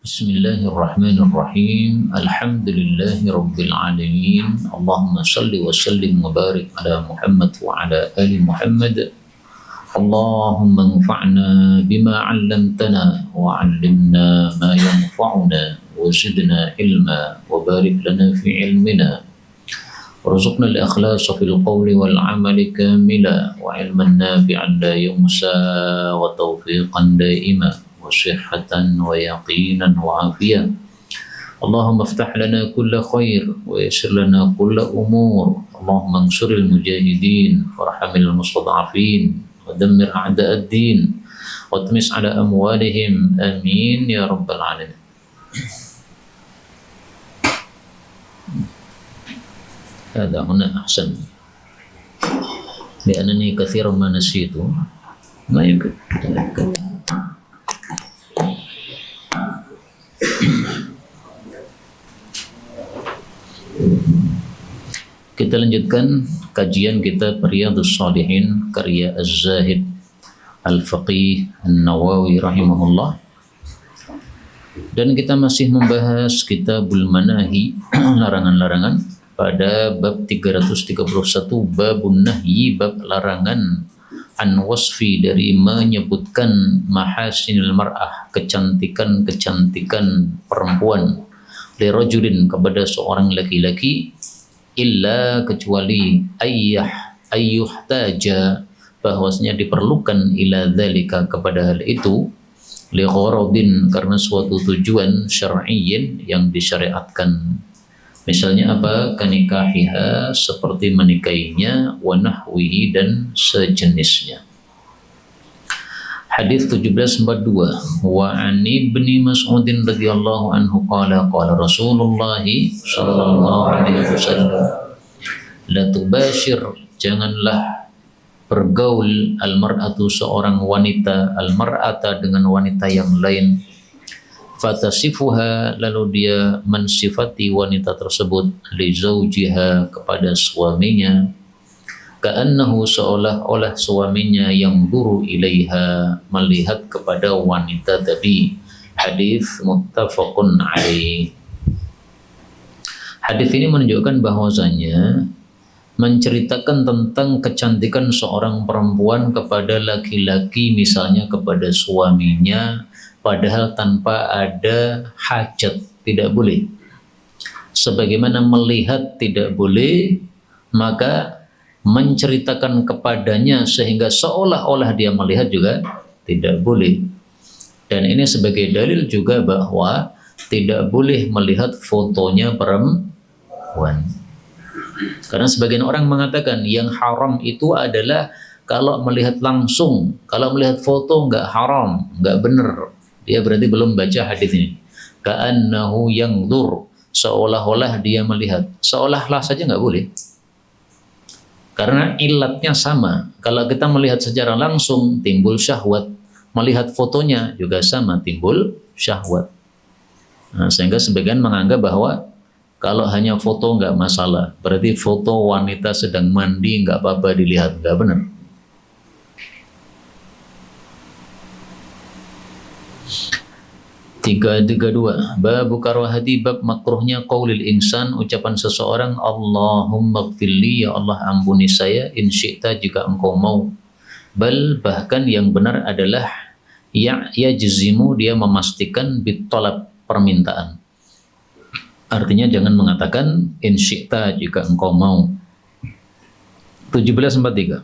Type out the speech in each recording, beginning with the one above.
Bismillahirrahmanirrahim. Alhamdulillahi rabbil alamin. Allahumma salli wa sallim wa barik ala Muhammad wa ala ali Muhammad. Allahumma anfa'na bima 'allamtana wa 'allimna ma yanfa'una wa zidna ilma wa barik lana fi ilmina. Warzuqna al-ikhlasa fil qawli wal 'amali kamila wa ilman nafi'an la yunsa wa tawfiqan daima. صحة ويقينا وعافية. اللهم افتح لنا كل خير ويسر لنا كل أمور. اللهم انصر المجاهدين وارحم المستضعفين ودمر أعداء الدين واطمس على أموالهم آمين يا رب العالمين. هذا هنا أحسن لأنني كثيرا ما نسيت ما يمكن. Kita lanjutkan kajian kita Riyadhus Shalihin karya Az-Zahid Al-Faqih An-Nawawi rahimahullah. Dan kita masih membahas Kitabul Manahi, larangan-larangan, pada bab 331, babun nahyi, bab larangan, an wasfi, dari menyebutkan mahasinil mar'ah, kecantikan-kecantikan perempuan, li rajulin, kepada seorang laki-laki, illa, kecuali ayyuh taja, bahwasanya diperlukan, ila dzalika, kepada hal itu, li gharadin, karena suatu tujuan syar'iyyin yang disyariatkan. Misalnya apa? Kanikahiha, seperti menikahinya, wa nahwihi, dan sejenisnya. Hadis 1742, wa an ibni Mas'udin radhiyallahu anhu qala qala Rasulullah sallallahu alaihi wasallam, la tubashir, janganlah bergaul, al-mar'atu, seorang wanita, al-mar'ata, dengan wanita yang lain, fatasifuha, lalu dia mensifati wanita tersebut, li zaujiha, kepada suaminya, ka'annahu, seolah-olah suaminya yang duru ilaiha, melihat kepada wanita tadi. Hadis muttafaqun alaih. Hadis ini menunjukkan bahwasanya menceritakan tentang kecantikan seorang perempuan kepada laki-laki, misalnya kepada suaminya, padahal tanpa ada hajat, tidak boleh. Sebagaimana melihat tidak boleh, maka menceritakan kepadanya sehingga seolah-olah dia melihat juga tidak boleh. Dan ini sebagai dalil juga bahwa tidak boleh melihat fotonya perempuan. Karena sebagian orang mengatakan yang haram itu adalah kalau melihat langsung, kalau melihat foto nggak haram, nggak benar. Dia berarti belum baca hadis ini. Ka'annahu yanzur, seolah-olah dia melihat. Seolah-olah saja nggak boleh. Karena ilatnya sama. Kalau kita melihat secara langsung timbul syahwat, melihat fotonya juga sama, timbul syahwat. Nah, sehingga sebagian menganggap bahwa kalau hanya foto nggak masalah, berarti foto wanita sedang mandi nggak apa-apa dilihat, nggak benar. Tiga dua, bab karahati, bab makruhnya qaulil insan, ucapan seseorang, Allahumma gfirli, ya Allah ampuni saya, in syi'ta, jika engkau mau. Bal, bahkan yang benar adalah yajzimu, dia memastikan, bitolab, permintaan. Artinya jangan mengatakan in syi'ta, jika engkau mau. 1743.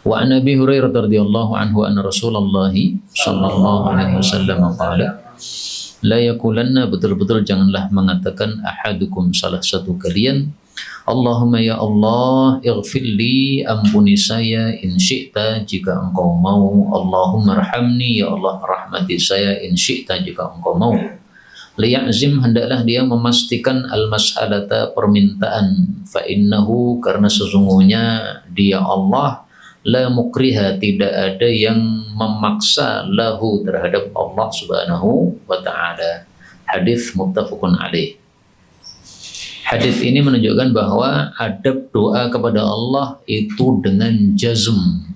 Wa an Abi Hurairah radhiyallahu anhu anna Rasulullah sallallahu alaihi wasallam qala, la yaqulanna, betul-betul janganlah mengatakan, ahadukum, salah satu kalian, Allahumma ya Allah, ighfirli, ampuni saya, in syi'ta, jika engkau mau, Allahumma arhamni, ya Allah rahmati saya, in syi'ta, jika engkau mau. Liya'zim, hendaklah dia memastikan, al-mas'alata, permintaan, fa innahu, karena sesungguhnya dia Allah, la mukriha, tidak ada yang memaksa, lahu, terhadap Allah subhanahu wa ta'ala. Hadis muttafaqun alaih. Hadis ini menunjukkan bahwa adab doa kepada Allah itu dengan jazm,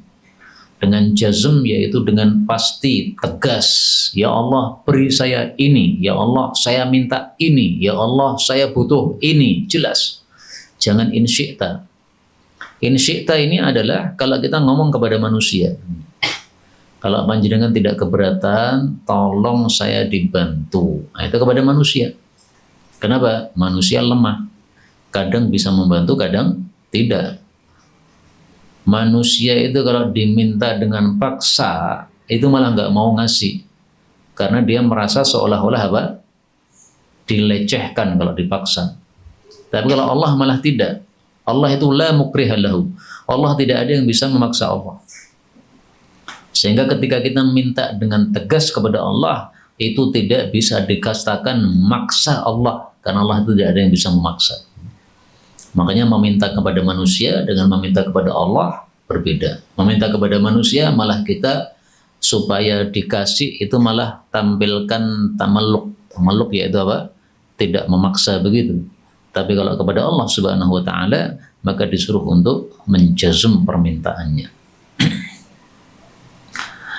dengan jazm, yaitu dengan pasti, tegas. Ya Allah, beri saya ini. Ya Allah, saya minta ini. Ya Allah, saya butuh ini. Jelas. Jangan in syi'ta. In syi'ta ini adalah kalau kita ngomong kepada manusia. Kalau panjenengan tidak keberatan, tolong saya dibantu. Nah, itu kepada manusia. Kenapa? Manusia lemah. Kadang bisa membantu, kadang tidak. Manusia itu kalau diminta dengan paksa, itu malah nggak mau ngasih. Karena dia merasa seolah-olah apa? Dilecehkan kalau dipaksa. Tapi kalau Allah malah tidak. Allah itu la mukriha lahu. Allah tidak ada yang bisa memaksa Allah. Sehingga ketika kita minta dengan tegas kepada Allah, itu tidak bisa dikatakan maksa Allah. Karena Allah itu tidak ada yang bisa memaksa. Makanya meminta kepada manusia dengan meminta kepada Allah berbeda. Meminta kepada manusia malah kita supaya dikasih itu malah tampilkan tamaluk. Tamaluk yaitu apa? Tidak memaksa begitu. Tapi kalau kepada Allah Subhanahu wa taala maka disuruh untuk menjazm permintaannya.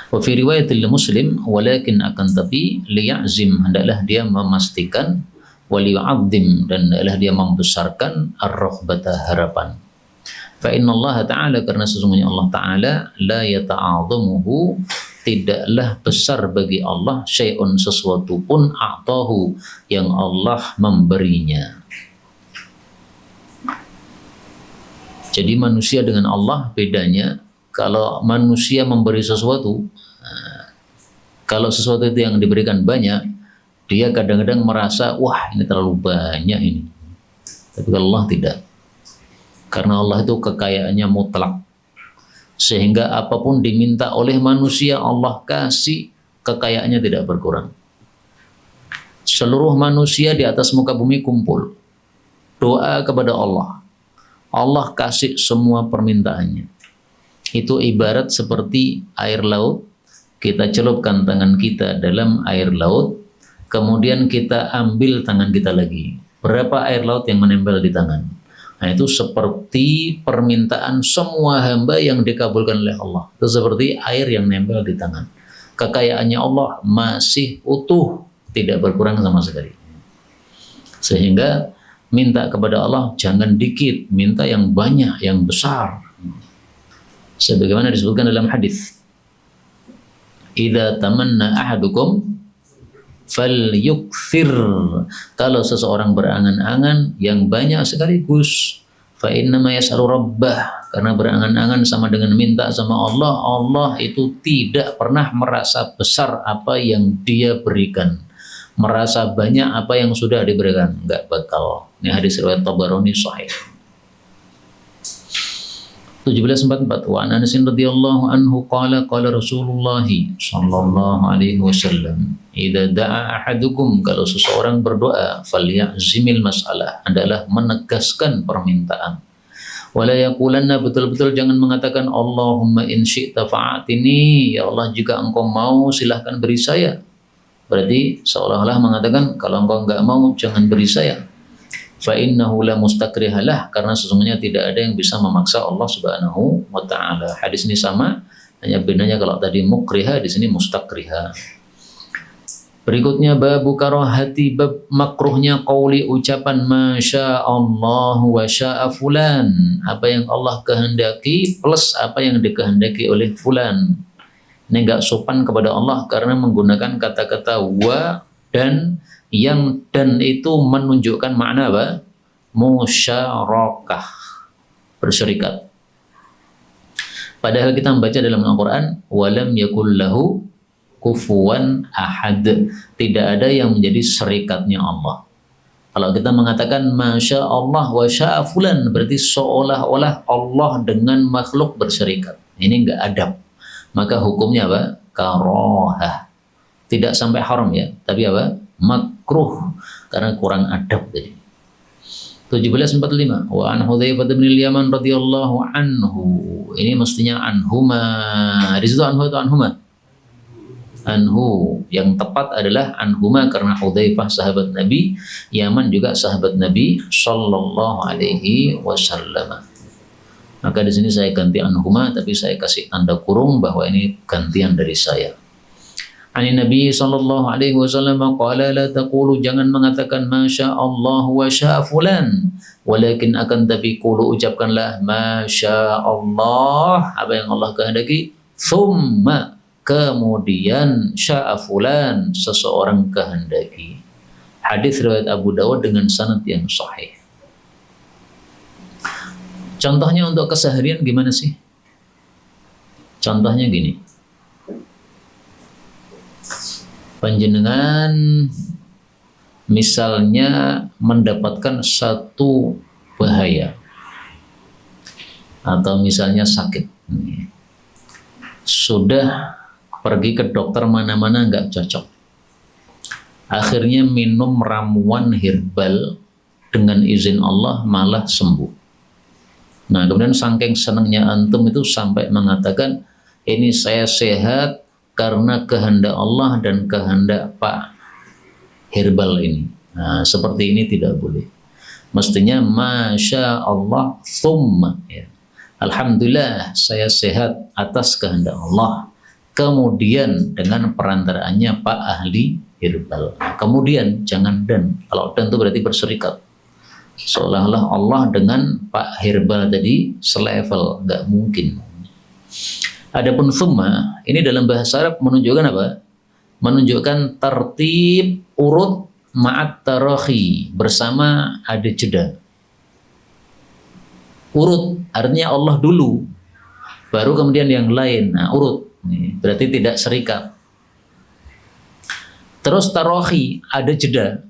Wa fi riwayatil Muslim, walakin akan tapi liya'zim, hendaklah dia memastikan, waliyu'adzim, dan adalah dia membesarkan ar-raghbata, harapan. Fa innallaha ta'ala, karena sesungguhnya Allah Ta'ala la yata'adhamuhu, tidaklah besar bagi Allah syai'un, sesuatu pun, a'tahu, yang Allah memberinya. Jadi manusia dengan Allah bedanya, kalau manusia memberi sesuatu, kalau sesuatu itu yang diberikan banyak, dia kadang-kadang merasa, wah ini terlalu banyak ini. Tapi kalau Allah tidak. Karena Allah itu kekayaannya mutlak. Sehingga apapun diminta oleh manusia, Allah kasih, kekayaannya tidak berkurang. Seluruh manusia di atas muka bumi kumpul. Doa kepada Allah. Allah kasih semua permintaannya. Itu ibarat seperti air laut. Kita celupkan tangan kita dalam air laut. Kemudian kita ambil tangan kita lagi. Berapa air laut yang menempel di tangan? Nah, itu seperti permintaan semua hamba yang dikabulkan oleh Allah. Itu seperti air yang nempel di tangan. Kekayaannya Allah masih utuh, tidak berkurang sama sekali. Sehingga minta kepada Allah jangan dikit, minta yang banyak, yang besar. Sebagaimana disebutkan dalam hadis. Idza tamanna ahadukum falyukthir, kalau seseorang berangan-angan yang banyak sekaligus, fa innama yas'alu rabbah, karena berangan-angan sama dengan minta sama Allah. Allah itu tidak pernah merasa besar apa yang dia berikan, merasa banyak apa yang sudah diberikan, enggak bakal. Ini hadis riwayat Tabarani sahih. 1744, wa Anas radhiyallahu anhu qala qala Rasulullah sallallahu alaihi wasallam, idza da'a ahadukum, kalau seseorang berdoa, falyazimil mas'alah, adalah menegaskan permintaan. Wala yaqulanna, betul-betul jangan mengatakan Allahumma in syi'ta fa'atini, ya Allah jika engkau mau silahkan beri saya. Berarti seolah-olah mengatakan kalau engkau enggak mau jangan beri saya. Fa innahu la mustakrihalah, karena sesungguhnya tidak ada yang bisa memaksa Allah Subhanahu wa taala. Hadis ini sama, hanya bedanya kalau tadi mukriha, di sini mustakriha. Berikutnya babu karahati, bab makruhnya qauli, ucapan masya Allah wa syaa fulan, apa yang Allah kehendaki plus apa yang dikehendaki oleh fulan. Ini enggak sopan kepada Allah karena menggunakan kata-kata wa dan yang, dan itu menunjukkan makna apa? Musyarakah, berserikat. Padahal kita membaca dalam Al-Quran, walam yakul lahu kufuwan ahad, tidak ada yang menjadi serikatnya Allah. Kalau kita mengatakan masya Allah wa syaa fulan, berarti seolah-olah Allah dengan makhluk berserikat. Ini enggak adab. Maka hukumnya apa? Karahah. Tidak sampai haram ya, tapi apa? Makruh, karena kurang adab tadi. 1745, wa an Hudzaifah bin al-Yaman radhiyallahu anhu. Ini mestinya anhuma. Di situ anhu atau anhuma? Anhu. Yang tepat adalah anhuma karena Hudzaifah sahabat Nabi, Yaman juga sahabat Nabi sallallahu alaihi wasallam. Maka di sini saya ganti anhuma, tapi saya kasih tanda kurung bahwa ini gantian dari saya. Ani Nabi sallallahu alaihi wasallam qala la taqulu, jangan mengatakan masya Allah wa syaa fulan, walakin akan tapi qulu, ucapkanlah masya Allah, apa yang Allah kehendaki, thumma, kemudian syaa fulan, seseorang kehendaki. Hadis riwayat Abu Dawud dengan sanad yang sahih. Contohnya untuk keseharian gimana sih? Contohnya gini. Panjenengan misalnya mendapatkan satu bahaya atau misalnya sakit. Sudah pergi ke dokter mana-mana nggak cocok. Akhirnya minum ramuan herbal, dengan izin Allah malah sembuh. Nah, kemudian saking senangnya antum itu sampai mengatakan, ini saya sehat karena kehendak Allah dan kehendak Pak herbal ini. Nah, seperti ini tidak boleh. Mestinya masya Allah thumma, ya. Alhamdulillah saya sehat atas kehendak Allah. Kemudian dengan perantaraannya Pak ahli herbal. Nah, kemudian jangan dan. Kalau dan itu berarti berserikat. Seolah-olah Allah dengan Pak herbal tadi selevel, nggak mungkin. Adapun thumma, ini dalam bahasa Arab menunjukkan apa? Menunjukkan tertib urut ma'at tarahi, bersama ada jeda. Urut artinya Allah dulu, baru kemudian yang lain. Nah, urut ini berarti tidak serikat. Terus tarahi ada jeda.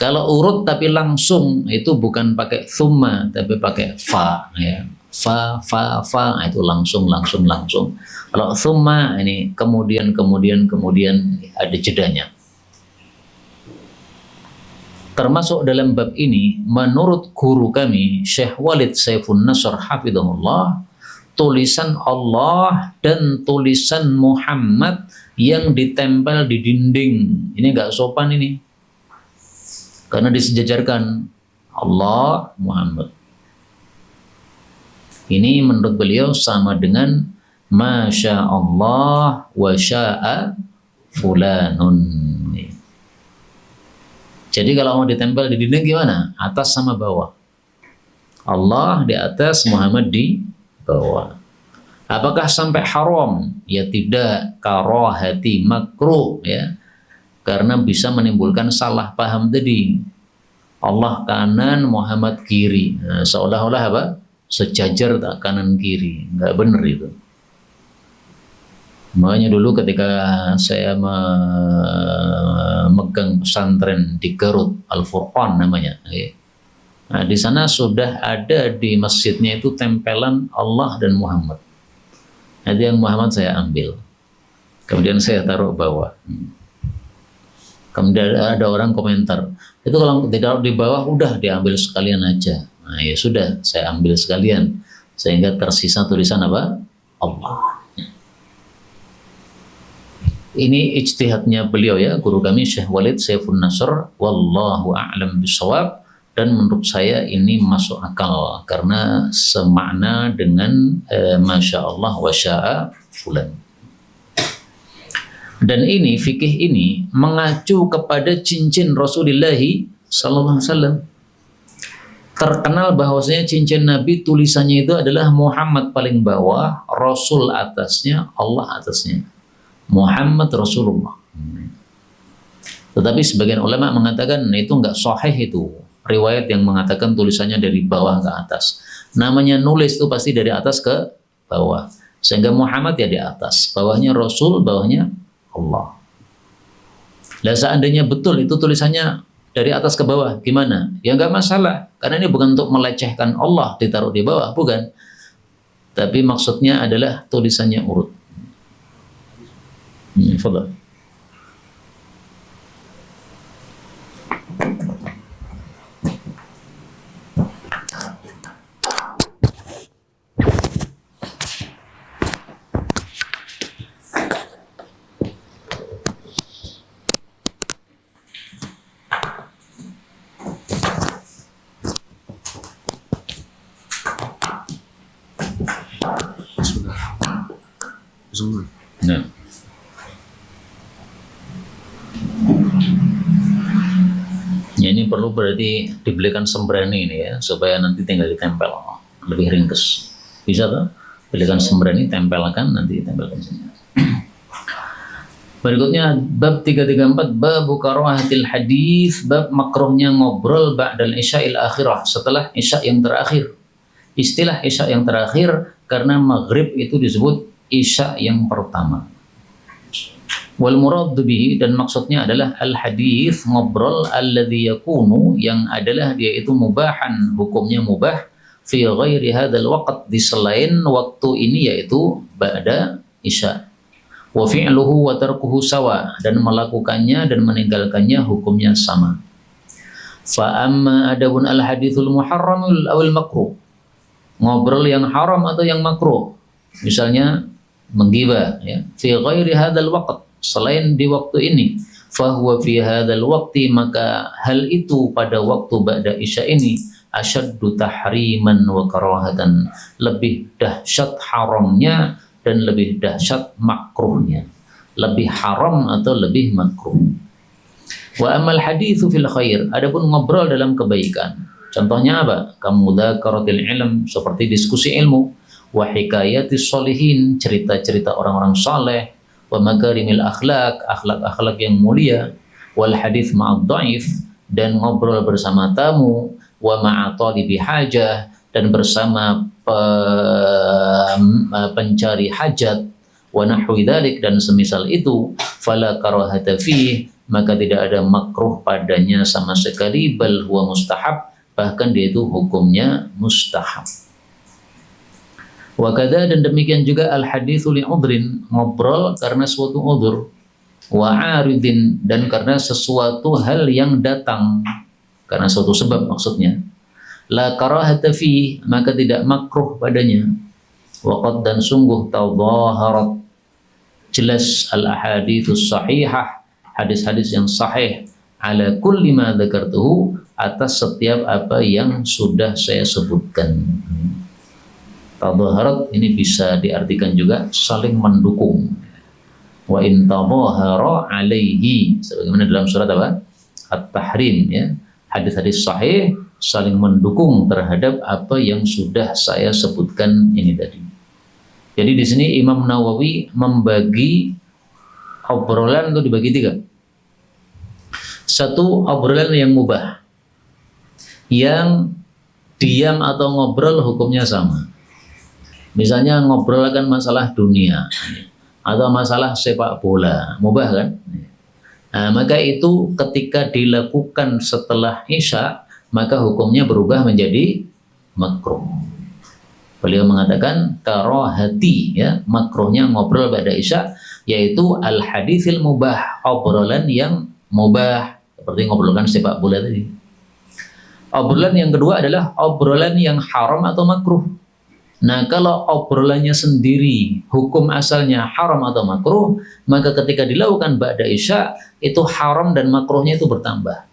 Kalau urut tapi langsung itu bukan pakai thumma tapi pakai fa, ya. Fa itu langsung. Kalau thumma ini kemudian ada jedanya. Termasuk dalam bab ini, menurut guru kami Syekh Walid Saifun Nasr hafizahullah, tulisan Allah dan tulisan Muhammad yang ditempel di dinding ini nggak sopan ini. Karena disejajarkan Allah Muhammad. Ini menurut beliau sama dengan masya Allah wa syaa fulanun. Jadi kalau mau ditempel di dinding gimana? Atas sama bawah. Allah di atas, Muhammad di bawah. Apakah sampai haram? Ya tidak, karahati, makruh, ya. Karena bisa menimbulkan salah paham tadi. Allah kanan, Muhammad kiri. Nah, seolah-olah apa? Sejajar tak kanan kiri. Nggak benar itu. Makanya dulu ketika saya memegang pesantren di Garut, Al-Furqan namanya. Nah, di sana sudah ada di masjidnya itu tempelan Allah dan Muhammad. Jadi yang Muhammad saya ambil. Kemudian saya taruh bawah. Kemudian ada orang komentar, itu kalau ditaruh di bawah udah diambil sekalian aja. Nah, ya sudah, saya ambil sekalian sehingga tersisa tulisan apa? Allah. Ini ijtihadnya beliau ya, guru kami Syekh Walid Saifun Nasr, wallahu a'lam bishawab, dan menurut saya ini masuk akal karena semakna dengan masya Allah wa syaa fulan. Dan ini fikih ini mengacu kepada cincin Rasulullah sallallahu alaihi wasallam. Terkenal bahwasanya cincin Nabi tulisannya itu adalah Muhammad paling bawah, Rasul atasnya, Allah atasnya. Muhammad Rasulullah. Tetapi sebagian ulama mengatakan itu enggak sahih itu. Riwayat yang mengatakan tulisannya dari bawah ke atas. Namanya nulis itu pasti dari atas ke bawah. Sehingga Muhammad ya di atas, bawahnya Rasul, bawahnya Allah. Lah seandainya betul itu tulisannya dari atas ke bawah, gimana? Ya nggak masalah, karena ini bukan untuk melecehkan Allah ditaruh di bawah, bukan. Tapi maksudnya adalah tulisannya urut. Fadhal. semua. Nah. Ya, ini perlu berarti dibelikan sembrani ini ya, supaya nanti tinggal ditempel, lebih ringkes. Bisa tuh? Belikan sembrani, tempelkan, nanti ditempelkan sini. Berikutnya bab 334, bab karahatil hadis, bab makruhnya ngobrol ba'dal isya'il akhirah, setelah isya yang terakhir. Istilah isya yang terakhir karena maghrib itu disebut isya yang pertama. Wal murad bihi, dan maksudnya adalah al hadis, ngobrol alladzi yakunu, yang adalah dia itu mubahan, hukumnya mubah, fi ghairi hadzal waqt, di selain waktu ini, yaitu ba'da isya. Wa fi'luhu wa tarkuhu sawa, dan melakukannya dan meninggalkannya hukumnya sama. Fa amma adabun al hadithul muharramul awil makruh, ngobrol yang haram atau yang makruh, misalnya menggibah ya, fi ghairi hadzal waqt, selain di waktu ini, fahuwa fi hadzal waqti, maka hal itu pada waktu ba'da isya ini, asyaddu tahriman wa karahatan, lebih dahsyat haramnya dan lebih dahsyat makruhnya, lebih haram atau lebih makruh. Wa amal haditsu fil khair, adapun ngobrol dalam kebaikan, contohnya apa? Kamudzakkaratil ilm, seperti diskusi ilmu, wa hikayatis sholihin, cerita-cerita orang-orang saleh, wa makarimil akhlak, akhlak-akhlak yang mulia, wal hadits ma'ad dhaif, dan ngobrol bersama tamu, wa ma'a talibi hajah, dan bersama pencari hajat, wa nahwi dzalik, dan semisal itu, fala karahata fih, maka tidak ada makruh padanya sama sekali, bal huwa mustahab, bahkan dia itu hukumnya mustahab. Wa kadza, dan demikian juga al haditsu li udrin, ngobrol karena suatu udzur, wa aridin, dan karena sesuatu hal yang datang, karena suatu sebab maksudnya, la karahata fi, maka tidak makruh padanya. Wa qad, dan sungguh, tadhaharat, jelas al ahaditsus sahihah, hadis-hadis yang sahih, ala kulli ma dzakartuhu, atas setiap apa yang sudah saya sebutkan. Tadhaharat ini bisa diartikan juga saling mendukung. Wa in tadhahara alaihi, sebagaimana dalam surat apa? At-Tahrim ya. Hadis-hadis sahih saling mendukung terhadap apa yang sudah saya sebutkan ini tadi. Jadi di sini Imam Nawawi membagi obrolan itu dibagi tiga. Satu, obrolan yang mubah, yang diam atau ngobrol hukumnya sama. Misalnya ngobrol akan masalah dunia atau masalah sepak bola, mubah kan? Nah, maka itu ketika dilakukan setelah isya, maka hukumnya berubah menjadi makruh. Beliau mengatakan karahati ya, makruhnya ngobrol pada isya, yaitu al haditsil mubah, obrolan yang mubah, seperti ngobrolkan sepak bola tadi. Obrolan yang kedua adalah obrolan yang haram atau makruh. Nah, kalau obrolannya sendiri hukum asalnya haram atau makruh, maka ketika dilakukan ba'da isya, itu haram dan makruhnya itu bertambah.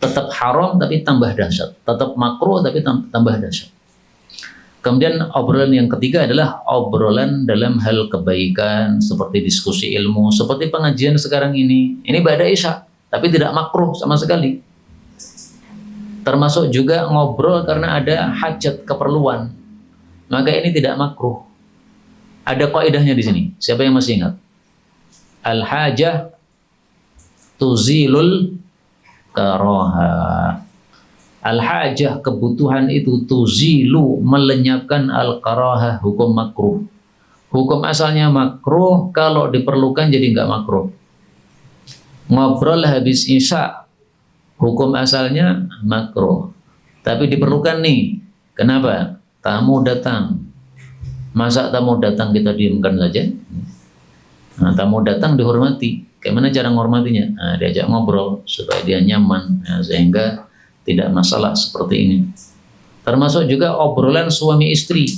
Tetap haram tapi tambah dahsyat, tetap makruh tapi tambah dahsyat. Kemudian obrolan yang ketiga adalah obrolan dalam hal kebaikan, seperti diskusi ilmu, seperti pengajian sekarang ini. Ini ba'da isya, tapi tidak makruh sama sekali. Termasuk juga ngobrol karena ada hajat, keperluan, maka ini tidak makruh. Ada kaidahnya di sini. Siapa yang masih ingat? Al-hajah tuzilul karaha. Al-hajah, kebutuhan itu, tuzilu, melenyapkan al-karaha, hukum makruh. Hukum asalnya makruh, kalau diperlukan jadi enggak makruh. Ngobrol habis isya, hukum asalnya makruh, tapi diperlukan nih. Kenapa? Tamu datang. Masa tamu datang kita diamkan saja? Nah, tamu datang dihormati. Bagaimana cara menghormatinya? Nah, diajak ngobrol supaya dia nyaman, nah, sehingga tidak masalah seperti ini. Termasuk juga obrolan suami istri.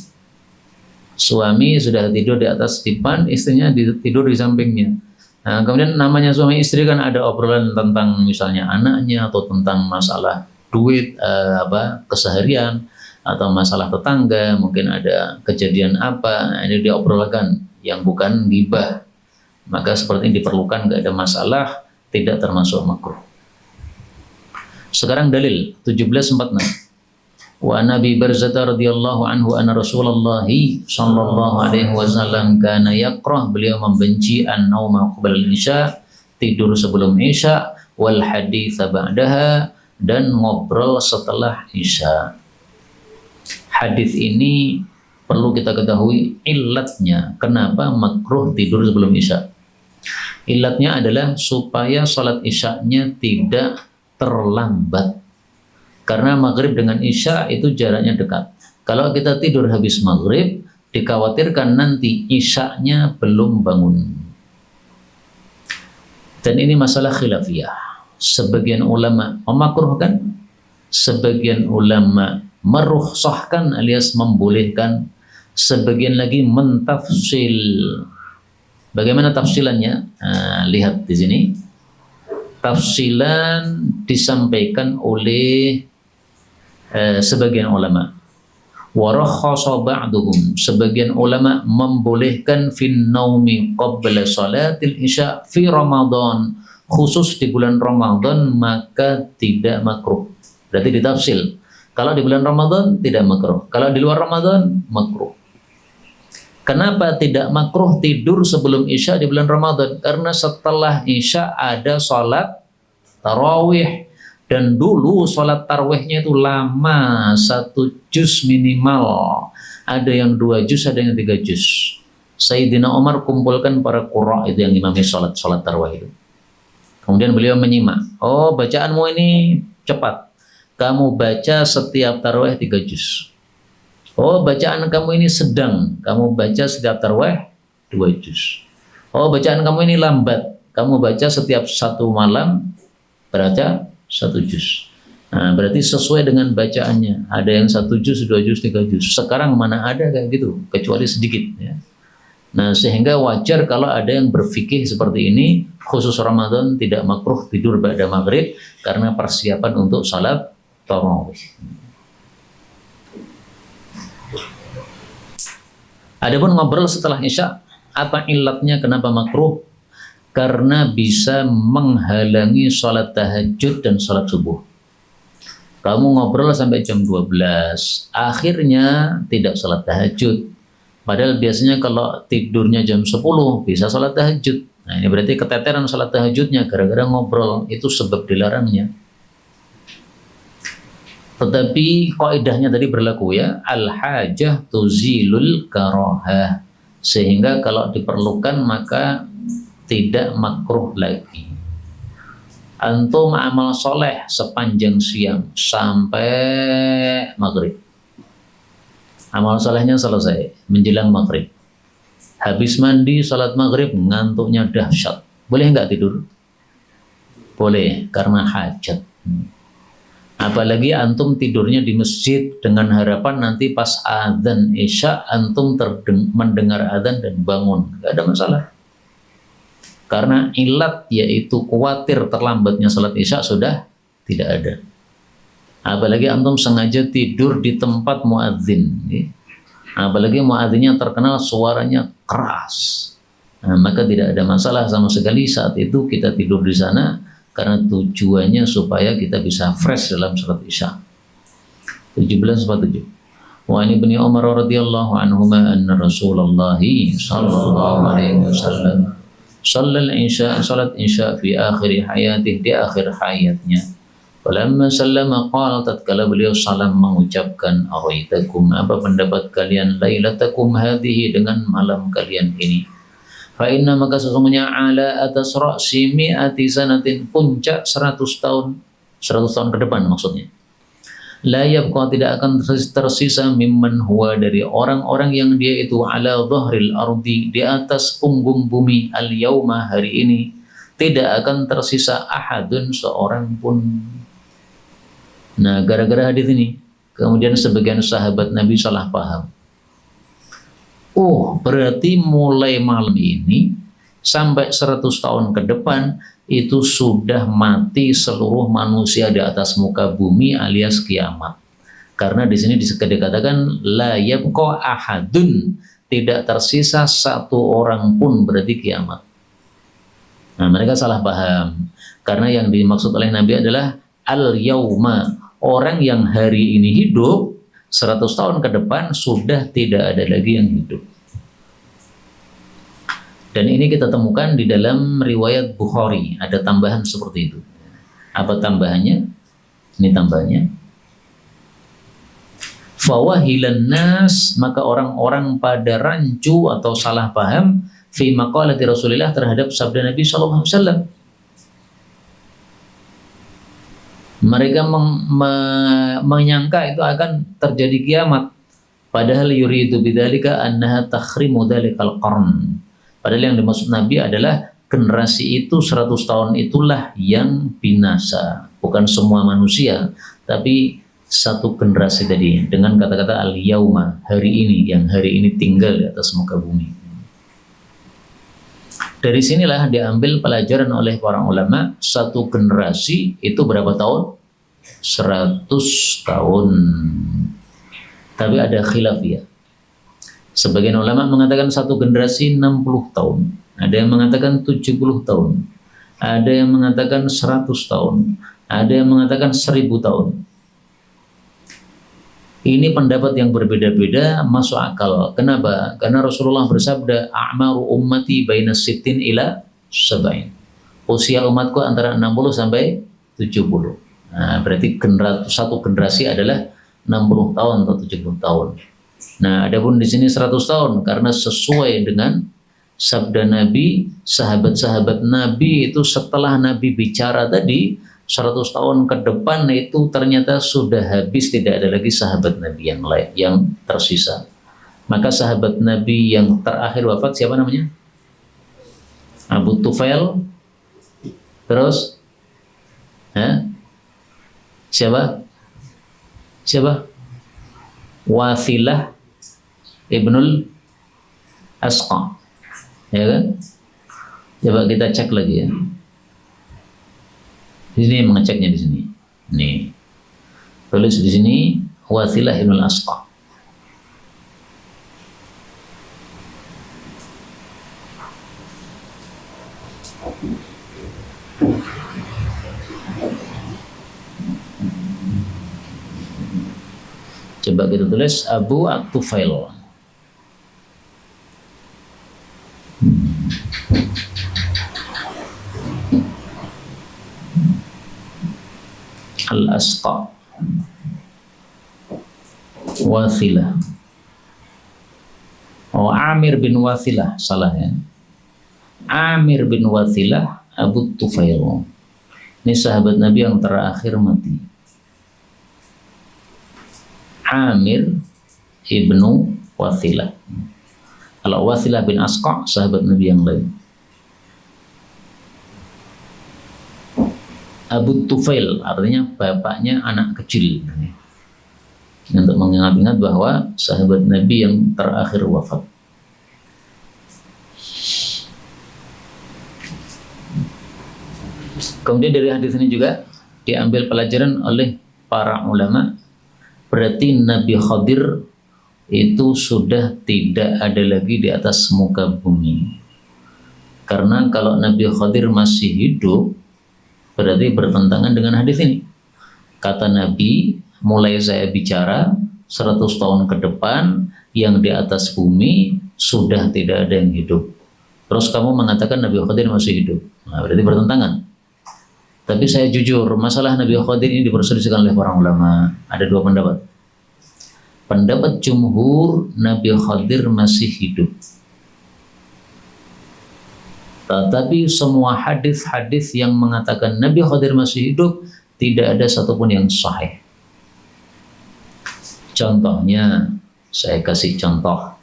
Suami sudah tidur di atas dipan, istrinya tidur di sampingnya. Nah, kemudian namanya suami istri kan ada obrolan tentang misalnya anaknya, atau tentang masalah duit, keseharian, atau masalah tetangga, mungkin ada kejadian apa, nah, ini diobrolkan. yang bukan ghibah, maka seperti ini diperlukan, nggak ada masalah, tidak termasuk makruh. Sekarang dalil 1746. Wa Nabi Barzata radhiyallahu anhu anna Rasulullah sallallahu alaihi wasallam kana yakrah, beliau membenci an-nauma qabla al-isya, tidur sebelum isya, wal hadits ba'daha, dan ngobrol setelah isya. Hadis ini perlu kita ketahui illatnya, kenapa makruh tidur sebelum isya. Illatnya adalah supaya salat isyanya tidak terlambat. Karena maghrib dengan isya itu jaraknya dekat. Kalau kita tidur habis maghrib, dikhawatirkan nanti isyanya belum bangun. Dan ini masalah khilafiyah. Sebagian ulama memakruhkan, sebagian ulama merukhsahkan alias membolehkan, sebagian lagi mentafsil. Bagaimana tafsilannya? Lihat di sini. Tafsilan disampaikan oleh sebagian ulama. Warakhasa ba'duhum, sebagian ulama membolehkan fin naumi qabla salatil isya fi Ramadan, khusus di bulan Ramadan maka tidak makruh. Berarti ditafsil. Kalau di bulan Ramadan tidak makruh, kalau di luar Ramadan makruh. Kenapa tidak makruh tidur sebelum isya di bulan Ramadan? Karena setelah isya ada sholat tarawih, dan dulu sholat tarawihnya itu lama, 1 juz minimal, ada yang 2 juz, ada yang 3 juz. Sayyidina Umar kumpulkan para qurra itu yang imami sholat tarawih itu. Kemudian beliau menyimak, oh bacaanmu ini cepat, kamu baca setiap tarawih 3 juz. Oh bacaan kamu ini sedang, kamu baca setiap tarawih 2 juz. Oh bacaan kamu ini lambat, kamu baca setiap 1 malam baca 1 juz. Nah, berarti sesuai dengan bacaannya. Ada yang 1 juz, 2 juz, 3 juz. Sekarang mana ada kayak gitu, kecuali sedikit ya. Nah, sehingga wajar kalau ada yang berfikih seperti ini, khusus Ramadan tidak makruh tidur ba'da maghrib karena persiapan untuk salat tarawih. Adapun ngobrol setelah isya, apa illatnya kenapa makruh? Karena bisa menghalangi sholat tahajud dan sholat subuh. Kamu ngobrol sampai jam 12, akhirnya tidak sholat tahajud. Padahal biasanya kalau tidurnya jam 10 bisa sholat tahajud. Nah ini berarti keteteran sholat tahajudnya gara-gara ngobrol, itu sebab dilarangnya. Tetapi kaidahnya tadi berlaku ya, al-hajah tuzilul karahah. Sehingga kalau diperlukan maka tidak makruh lagi. Antum amal soleh sepanjang siang sampai maghrib. Amal solehnya selesai menjelang maghrib. Habis mandi salat maghrib ngantuknya dahsyat. Boleh nggak tidur? Boleh, karena hajat. Apalagi antum tidurnya di masjid dengan harapan nanti pas adzan isya antum mendengar adzan dan bangun. Nggak ada masalah. Karena ilat yaitu khawatir terlambatnya salat isya sudah tidak ada. Apalagi antum sengaja tidur di tempat muadzin, apalagi muadzinnya terkenal suaranya keras, nah, maka tidak ada masalah sama sekali saat itu kita tidur di sana karena tujuannya supaya kita bisa fresh dalam salat isya. 1747. Wa ani ibni Umar radhiyallahu anhuma anna Rasulullah sallallahu alaihi wasallam shallal isya, salat isya fi akhir hayatih, di akhir hayatnya. Falamma sallama qala, tatkala beliau salam mengucapkan, awaitakum, apa pendapat kalian lailatakum hadhihi, dengan malam kalian ini. Fa inna, maka sesungguhnya ala atas ra'si mi'ati sanatin, puncak 100 tahun, 100 tahun ke depan maksudnya. La yabqa, tidak akan tersisa, mimman huwa, dari orang-orang yang dia itu ala dhahril ardi, di atas punggung bumi, al yauma, hari ini, tidak akan tersisa ahadun, seorang pun. Nah, gara-gara hadis ini kemudian sebagian sahabat Nabi salah paham. Oh, berarti mulai malam ini sampai 100 tahun ke depan itu sudah mati seluruh manusia di atas muka bumi alias kiamat. Karena di sini dikatakan la yabqa ahadun, tidak tersisa satu orang pun berarti kiamat. Nah, mereka salah paham. Karena yang dimaksud oleh Nabi adalah al-yauma, orang yang hari ini hidup 100 tahun ke depan sudah tidak ada lagi yang hidup. Dan ini kita temukan di dalam riwayat Bukhari, ada tambahan seperti itu. Apa tambahannya? Ini tambahannya. Fawahilan nas, maka orang-orang pada rancu atau salah paham fi maqalati Rasulillah terhadap sabda Nabi sallallahu alaihi wasallam. Mereka menyangka itu akan terjadi kiamat, padahal yuridu bidzalika annaha takhrimu dzalikal qarn. Padahal yang dimaksud Nabi adalah generasi itu 100 tahun itulah yang binasa, bukan semua manusia, tapi satu generasi tadi dengan kata-kata al-yauma, hari ini, yang hari ini tinggal di atas muka bumi. Dari sinilah diambil pelajaran oleh para ulama, satu generasi itu berapa tahun? 100 tahun. Tapi ada khilaf ya. Sebagian ulama mengatakan satu generasi 60 tahun. Ada yang mengatakan 70 tahun. Ada yang mengatakan 100 tahun. Ada yang mengatakan 1000 tahun. Ini pendapat yang berbeda-beda, masuk akal. Kenapa? Karena Rasulullah bersabda, a'maru ummati baina sittin ila sab'in. Usia umatku antara 60 sampai 70. Nah, berarti satu generasi adalah 60 tahun atau 70 tahun. Nah, adapun di sini 100 tahun karena sesuai dengan sabda Nabi, sahabat-sahabat Nabi itu setelah Nabi bicara tadi 100 tahun ke depan itu ternyata sudah habis, tidak ada lagi sahabat Nabi yang lain yang tersisa. Maka sahabat Nabi yang terakhir wafat siapa namanya? Abu Tufail. Terus siapa? Wathilah Ibnul Asqa. Ya kan? Coba kita cek lagi ya. Di sini mengeceknya di sini. Nih. Tulis di sini Wathilah Ibnul Asqa. Coba kita tulis Abu At-Tufail. Al-Asqa Wathilah. Oh, Amir bin Wathilah, salah ya. Amir bin Wathilah Abu Tufail. Ini sahabat Nabi yang terakhir mati. Amir ibnu Wathilah. Kalau Wathilah bin Asqa sahabat Nabi yang lain. Abu Tufail artinya bapaknya anak kecil. Untuk mengingat-ingat bahwa sahabat Nabi yang terakhir wafat. Kemudian dari hadis ini juga diambil pelajaran oleh para ulama, berarti Nabi Khadir itu sudah tidak ada lagi di atas muka bumi. Karena kalau Nabi Khadir masih hidup, berarti bertentangan dengan hadis ini. Kata Nabi, mulai saya bicara 100 tahun ke depan yang di atas bumi sudah tidak ada yang hidup. Terus kamu mengatakan Nabi Khadir masih hidup. Nah, berarti bertentangan. Tapi saya jujur, masalah Nabi Khadir ini diperselisihkan oleh para ulama. Ada dua pendapat. Pendapat jumhur, Nabi Khadir masih hidup. Tetapi semua hadis-hadis yang mengatakan Nabi Khadir masih hidup tidak ada satupun yang sahih. Contohnya, saya kasih contoh.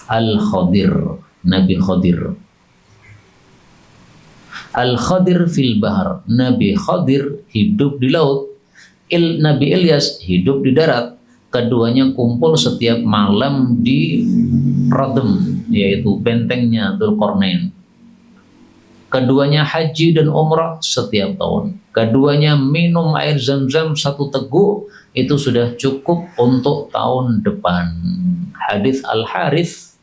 Al-Khadir, Nabi Khadir. Al-Khadir fil bahar, Nabi Khadir hidup di laut. Nabi Ilyas hidup di darat. Keduanya kumpul setiap malam di Radem, yaitu bentengnya Dzulqarnain. Keduanya haji dan umrah setiap tahun. Keduanya minum air zam-zam 1 teguk, itu sudah cukup untuk tahun depan. Hadis Al-Harith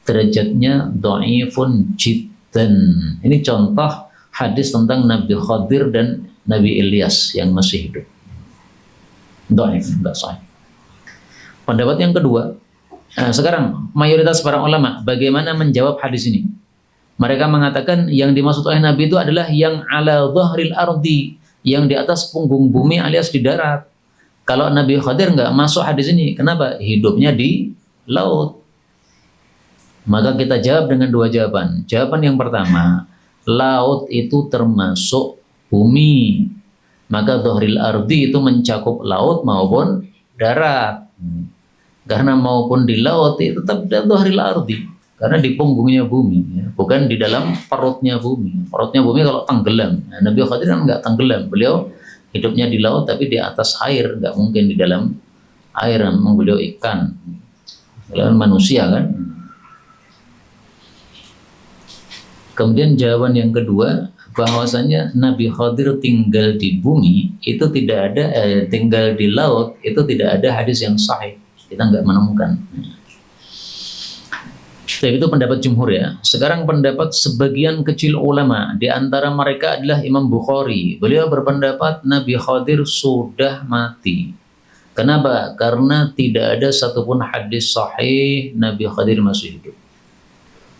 derajatnya dhaifun jiddan. Ini contoh hadis tentang Nabi Khadir dan Nabi Ilyas yang masih hidup. Dhaif, enggak sahih. Pendapat yang kedua, sekarang mayoritas para ulama bagaimana menjawab hadis ini? Mereka mengatakan yang dimaksud oleh Nabi itu adalah yang ala dhahril ardi, yang di atas punggung bumi alias di darat. Kalau Nabi Khadir nggak masuk hadis ini, kenapa? Hidupnya di laut. Maka kita jawab dengan 2 jawaban. Jawaban yang pertama, laut itu termasuk bumi. Maka dhahril ardi itu mencakup laut maupun darat. Karena maupun di laut itu tetap dhahril ardi. Karena di punggungnya bumi, ya. Bukan di dalam perutnya bumi. Perutnya bumi kalau tenggelam. Nah, Nabi Khadir kan nggak tenggelam. Beliau hidupnya di laut tapi di atas air, nggak mungkin di dalam air. Memang beliau ikan. Beliau manusia kan. Kemudian jawaban yang kedua, bahwasanya Nabi Khadir tinggal di bumi itu tidak ada, tinggal di laut itu tidak ada hadis yang sahih. Kita nggak menemukan. Jadi itu pendapat jumhur ya. Sekarang pendapat sebagian kecil ulama, di antara mereka adalah Imam Bukhari. Beliau berpendapat Nabi Khadir sudah mati. Kenapa? Karena tidak ada satupun hadis sahih Nabi Khadir masih hidup.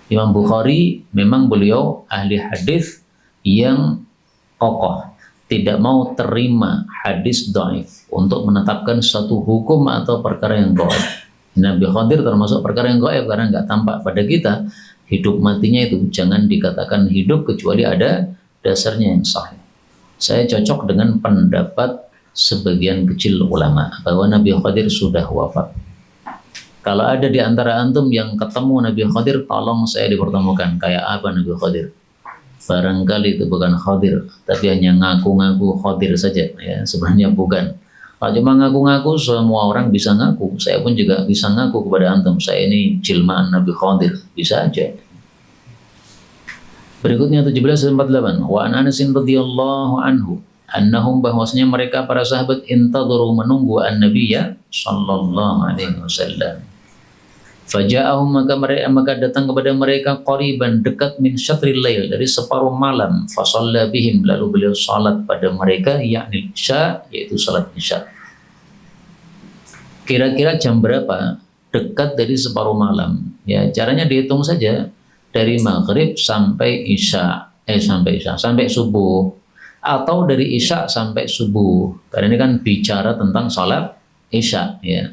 Imam Bukhari memang beliau ahli hadis yang kokoh, tidak mau terima hadis dhaif untuk menetapkan satu hukum atau perkara yang dhaif. Nabi Khadir termasuk perkara yang gaib karena nggak tampak pada kita. Hidup matinya itu jangan dikatakan hidup kecuali ada dasarnya yang sahih. Saya cocok dengan pendapat sebagian kecil ulama bahwa Nabi Khadir sudah wafat. Kalau ada di antara antum yang ketemu Nabi Khadir, tolong saya dipertemukan. Kayak apa Nabi Khadir? Barangkali itu bukan Khadir, tapi hanya ngaku-ngaku Khadir saja. Ya, sebenarnya bukan. Kalau cuma ngaku-ngaku, semua orang bisa ngaku. Saya pun juga bisa ngaku kepada antum. Saya ini jelmaan Nabi Khadir. Bisa aja. Berikutnya 1748. Wa an Anasin radhiyallahu anhu. Annahum, bahwasanya mereka para sahabat intadharu menunggu an-nabiyya sallallahu alaihi wasallam. Faja'ahum, maka datang kepada mereka qariban, dekat min syatril lail, dari separuh malam. Fasalla bihim, lalu beliau salat pada mereka, yakni isya, yaitu salat isya. Kira-kira jam berapa? Dekat dari separuh malam. Ya, caranya dihitung saja dari maghrib sampai isya, sampai subuh, atau dari isya sampai subuh. Karena ini kan bicara tentang salat isya, ya.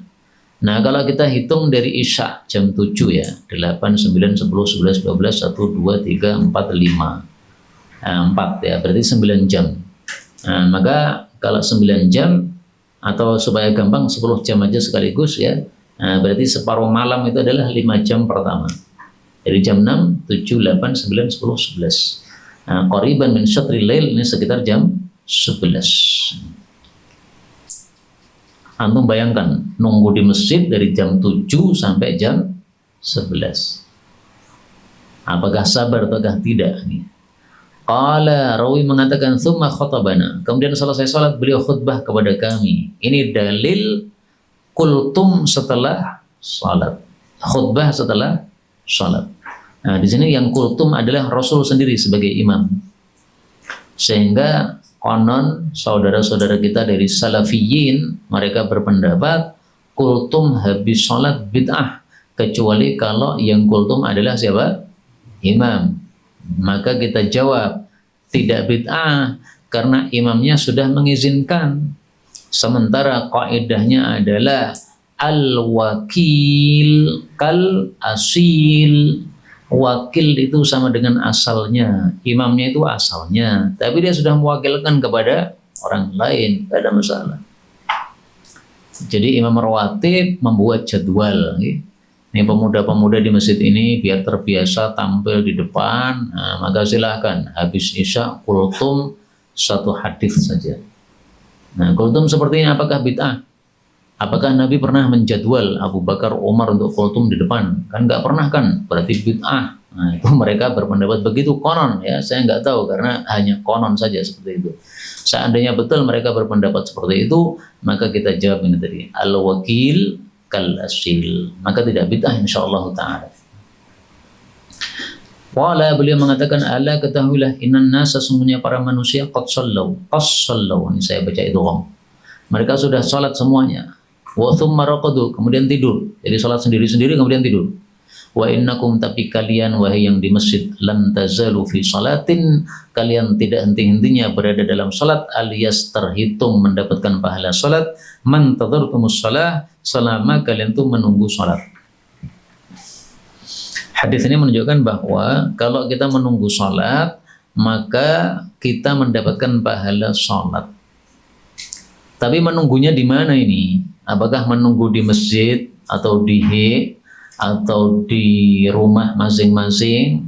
Nah, kalau kita hitung dari isya jam 7 ya, 8, 9, 10, 11, 12, 1, 2, 3, 4, 5. 4 ya, berarti 9 jam. Nah, maka kalau 9 jam, atau supaya gampang 10 jam aja sekaligus ya, nah, berarti separuh malam itu adalah 5 jam pertama. Jadi jam 6, 7, 8, 9, 10, 11. Nah, qariban min syatril lail, ini sekitar jam 11. Antum bayangkan nunggu di masjid dari jam 7 sampai jam 11. Apakah sabar ataukah tidak? Qala, rawi mengatakan tsumma khatabana. Kemudian selesai salat beliau khutbah kepada kami. Ini dalil kultum setelah salat. Khutbah setelah salat. Nah, di sini yang kultum adalah Rasul sendiri sebagai imam. Sehingga konon saudara-saudara kita dari salafiyin, mereka berpendapat kultum habis sholat bid'ah, kecuali kalau yang kultum adalah siapa? Imam. Maka kita jawab tidak bid'ah karena imamnya sudah mengizinkan. Sementara kaidahnya adalah al-wakil kal asil. Wakil itu sama dengan asalnya, imamnya itu asalnya, tapi dia sudah mewakilkan kepada orang lain, tidak ada masalah. Jadi imam rawatib membuat jadwal. Ini pemuda-pemuda di masjid ini biar terbiasa tampil di depan, nah, maka silahkan habis isya kultum satu hadis saja. Nah, kultum seperti ini apakah bid'ah? Apakah Nabi pernah menjadwal Abu Bakar, Umar untuk kultum di depan? Kan nggak pernah kan? Berarti bid'ah. Nah, itu mereka berpendapat begitu konon ya, saya nggak tahu karena hanya konon saja seperti itu. Seandainya betul mereka berpendapat seperti itu, maka kita jawab ini tadi, al-wakil kal asil, maka tidak bid'ah insyaallah taala. Wala, beliau mengatakan, ala ketahuilah innan nasa, sesungguhnya para manusia qad sallau, ini saya baca itu mereka sudah salat semuanya, wa thumma raqadu, kemudian tidur, jadi salat sendiri-sendiri kemudian tidur. Wa innakum, tapi kalian wahai yang di masjid, lam tazalu fi salatin, kalian tidak henti-hentinya berada dalam salat, alias terhitung mendapatkan pahala salat, man tadharkumus salah, selama kalian itu menunggu salat. Hadis ini menunjukkan bahwa kalau kita menunggu salat, maka kita mendapatkan pahala salat. Tapi menunggunya di mana ini? Apakah menunggu di masjid atau di atau di rumah masing-masing?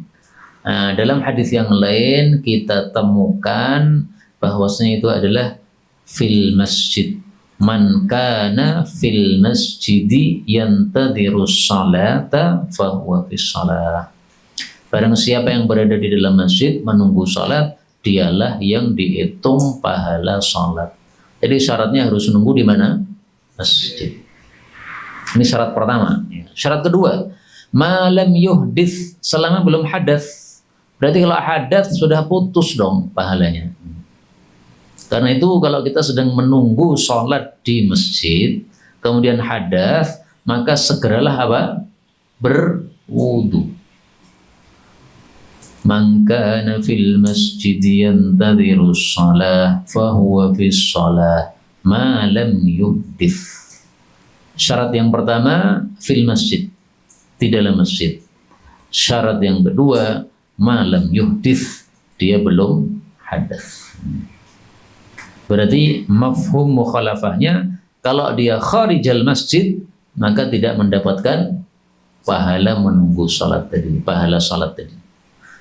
Nah, dalam hadis yang lain kita temukan bahwasanya itu adalah fil masjid. Man kana fil masjidi yantadhirus salata fahuwa fis salah. Barang siapa yang berada di dalam masjid menunggu salat, dialah yang dihitung pahala salat. Jadi syaratnya harus menunggu di mana? Masjid. Ini syarat pertama. Syarat kedua, malam yuhdits, selama belum hadas. Berarti kalau hadas sudah putus dong pahalanya. Karena itu kalau kita sedang menunggu sholat di masjid, kemudian hadas, maka segeralah apa? Berwudu. Man kana fil masjid yantadhirus shalah fahuwa fis shalah ma lam yuhdits. Syarat yang pertama fil masjid, di dalam masjid. Syarat yang kedua malam yuhdits, dia belum hadas. Berarti mafhum mukhalafahnya, kalau dia kharijal masjid maka tidak mendapatkan pahala menunggu salat tadi, pahala salat tadi.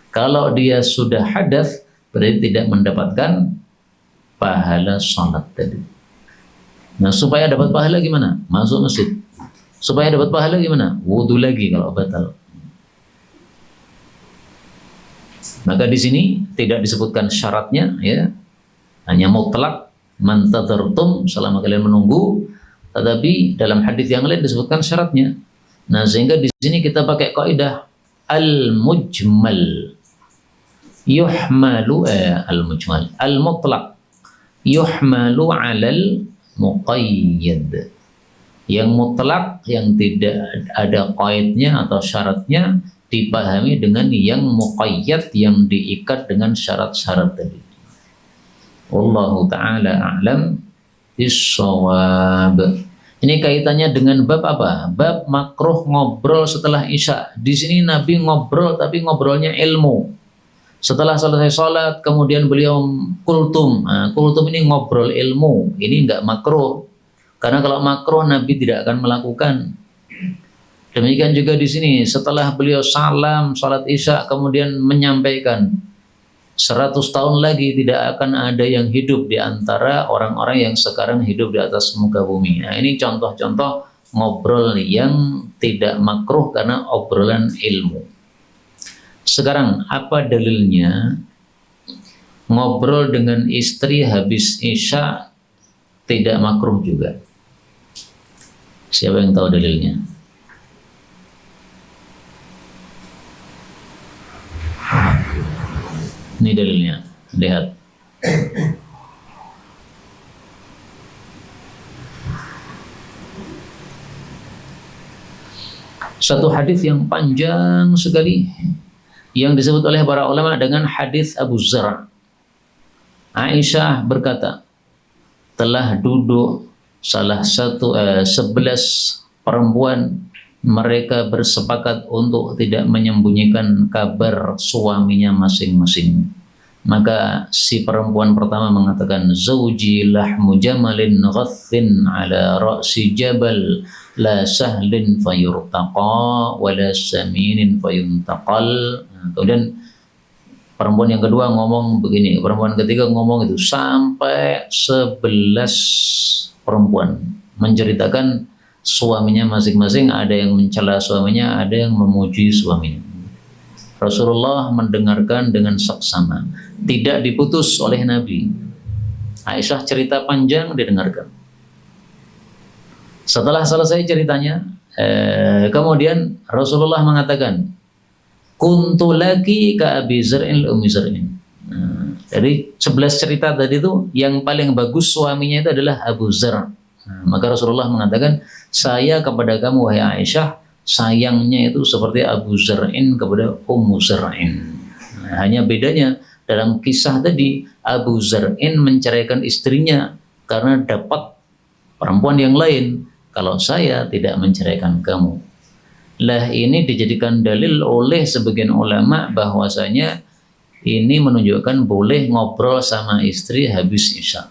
Kalau dia sudah hadas berarti tidak mendapatkan pahala salat tadi. Nah, supaya dapat pahala gimana? Masuk masjid. Supaya dapat pahala gimana? Wudu lagi kalau batal. Maka di sini tidak disebutkan syaratnya, ya. Hanya mutlak man tadhartum, selama kalian menunggu. Tetapi dalam hadis yang lain disebutkan syaratnya. Nah, sehingga di sini kita pakai kaidah al-mujmal yuhmalu al-mujmal, al-mutlaq yuhmalu 'alal muqayyad. Yang mutlak, yang tidak ada qaidnya atau syaratnya, dipahami dengan yang muqayyad, yang diikat dengan syarat-syarat tadi. Wallahu ta'ala a'lam bis-shawab. Ini kaitannya dengan bab apa? Bab makruh ngobrol setelah isya. Di sini Nabi ngobrol, tapi ngobrolnya ilmu. Setelah selesai sholat, kemudian beliau kultum. Nah, kultum ini ngobrol ilmu. Ini enggak makruh. Karena kalau makruh Nabi tidak akan melakukan. Demikian juga di sini, setelah beliau salam sholat isya, kemudian menyampaikan 100 tahun lagi tidak akan ada yang hidup di antara orang-orang yang sekarang hidup di atas muka bumi. Nah, ini contoh-contoh ngobrol yang tidak makruh karena obrolan ilmu. Sekarang, apa dalilnya ngobrol dengan istri habis isya tidak makruh juga? Siapa yang tahu dalilnya? Ini dalilnya, lihat. Satu hadis yang panjang sekali yang disebut oleh para ulama dengan hadis Abu Zar. Aisyah berkata, telah duduk salah satu 11 perempuan, mereka bersepakat untuk tidak menyembunyikan kabar suaminya masing-masing. Maka si perempuan pertama mengatakan, Zawji lahmu jamalin ghathin ala ra'si jabal la sahlin fayurtaqa wa la saminin fayuntaqal. Kemudian perempuan yang kedua ngomong begini, perempuan ketiga ngomong itu, sampai 11 perempuan menceritakan suaminya masing-masing, ada yang mencela suaminya, ada yang memuji suaminya. Rasulullah mendengarkan dengan saksama, tidak diputus oleh Nabi. Aisyah cerita panjang didengarkan. Setelah selesai ceritanya, kemudian Rasulullah mengatakan, kuntu laki ka Abi Zar'in Ummi Zar'in. Jadi 11 cerita tadi itu yang paling bagus suaminya itu adalah Abu Zar'. Maka Rasulullah mengatakan, saya kepada kamu wahai Aisyah, sayangnya itu seperti Abu Zar'in kepada Ummu Zar'in. Hanya bedanya dalam kisah tadi, Abu Zar'in menceraikan istrinya karena dapat perempuan yang lain. Kalau saya tidak menceraikan kamu. Lah ini dijadikan dalil oleh sebagian ulama bahwasanya ini menunjukkan boleh ngobrol sama istri habis isya.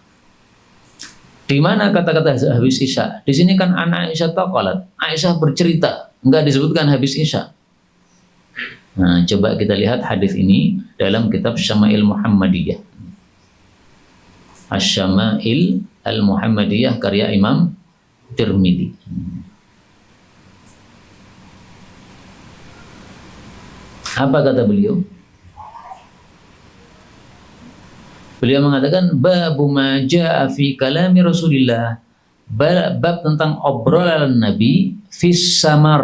Di mana kata-kata habis isya? Di sini kan anak Aisyah taqalat. Aisyah bercerita, enggak disebutkan habis isya. Nah, coba kita lihat hadis ini dalam kitab Syama'il Muhammadiyah. Asy-Syama'il Al-Muhammadiyah karya Imam Tirmidzi. Apa kata beliau? Beliau mengatakan babu ma jaa fi kalami Rasulillah, bab tentang obrolan Nabi fis samar,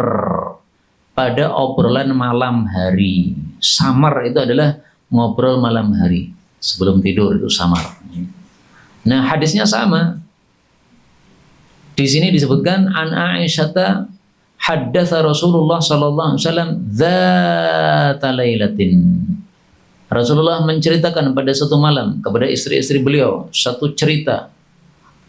pada obrolan malam hari. Samar itu adalah ngobrol malam hari sebelum tidur, itu samar. Nah, hadisnya sama. Di sini disebutkan an Aisyata haddatsa Rasulullah sallallahu alaihi wasallam dzata lailatin. Rasulullah menceritakan pada satu malam kepada istri-istri beliau satu cerita.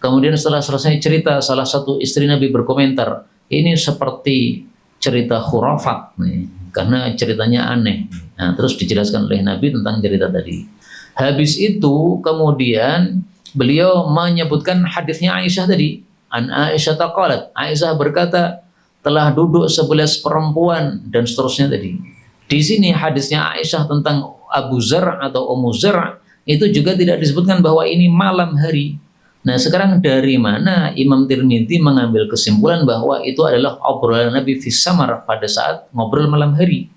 Kemudian setelah selesai cerita, salah satu istri Nabi berkomentar, ini seperti cerita khurafat nih, karena ceritanya aneh. Nah, terus dijelaskan oleh Nabi tentang cerita tadi. Habis itu kemudian beliau menyebutkan hadisnya Aisyah tadi. An Aisyah taqalat, Aisyah berkata, telah duduk 11 perempuan dan seterusnya tadi. Di sini hadisnya Aisyah tentang Abu Zar' atau Ummu Zar' itu juga tidak disebutkan bahwa ini malam hari. Nah, sekarang dari mana Imam Tirmidzi mengambil kesimpulan bahwa itu adalah obrolan Nabi fis samar pada saat ngobrol malam hari?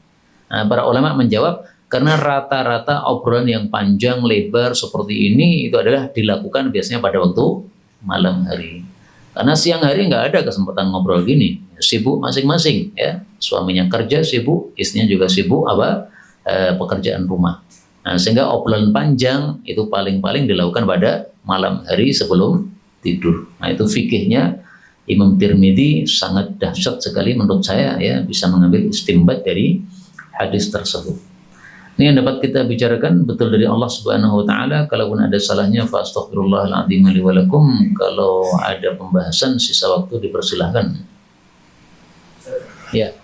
Nah, para ulama menjawab, karena rata-rata obrolan yang panjang lebar seperti ini itu adalah dilakukan biasanya pada waktu malam hari. Karena siang hari nggak ada kesempatan ngobrol gini, sibuk masing-masing ya, suaminya kerja sibuk, istrinya juga sibuk pekerjaan rumah. Nah, sehingga obrolan panjang itu paling-paling dilakukan pada malam hari sebelum tidur. Nah, itu fikihnya Imam Tirmidzi sangat dahsyat sekali menurut saya ya, bisa mengambil istinbat dari hadis tersebut. Ini yang dapat kita bicarakan betul dari Allah Subhanahu wa taala. Kalaupun ada salahnya fa astaghfirullahal azim li wa lakum. Kalau ada pembahasan sisa waktu dipersilahkan. Ya.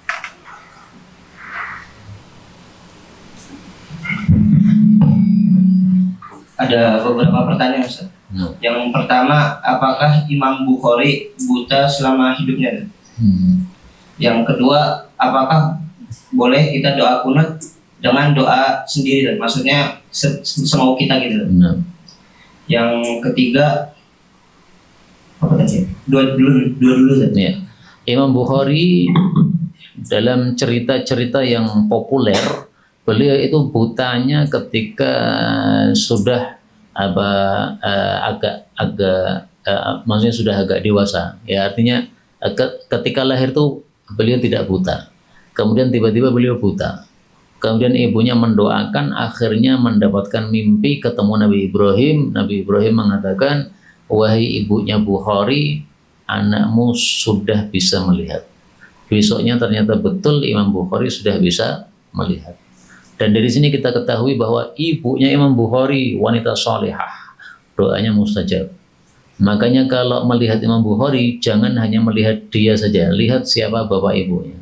Ada beberapa pertanyaan, Ustaz. Yang pertama, apakah Imam Bukhari buta selama hidupnya? Yang kedua, apakah boleh kita doa kunut dengan doa sendiri, dan maksudnya semau kita gitu? Yang ketiga, apa tadi? Dua dulu. Ya. Imam Bukhari dalam cerita-cerita yang populer, beliau itu butanya ketika sudah maksudnya sudah agak dewasa. Ya, artinya ketika lahir tuh beliau tidak buta. Kemudian tiba-tiba beliau buta. Kemudian ibunya mendoakan, akhirnya mendapatkan mimpi ketemu Nabi Ibrahim. Nabi Ibrahim mengatakan, wahai ibunya Bukhari, anakmu sudah bisa melihat. Besoknya ternyata betul Imam Bukhari sudah bisa melihat. Dan dari sini kita ketahui bahwa ibunya Imam Bukhari wanita salihah, doanya mustajab. Makanya kalau melihat Imam Bukhari, jangan hanya melihat dia saja, lihat siapa bapak ibunya.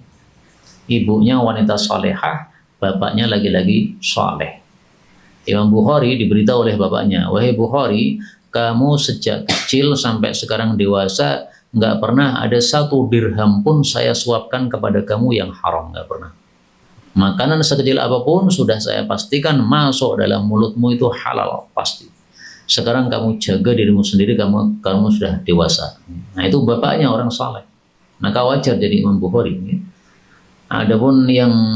Ibunya wanita salihah, bapaknya lagi-lagi saleh. Imam Bukhari diberitahu oleh bapaknya, wahai Bukhari, kamu sejak kecil sampai sekarang dewasa nggak pernah ada 1 dirham pun saya suapkan kepada kamu yang haram, nggak pernah. Makanan sekecil apapun sudah saya pastikan masuk dalam mulutmu itu halal pasti. Sekarang kamu jaga dirimu sendiri, kamu sudah dewasa. Nah, itu bapaknya orang saleh. Maka wajar jadi Imam Bukhari. Adapun yang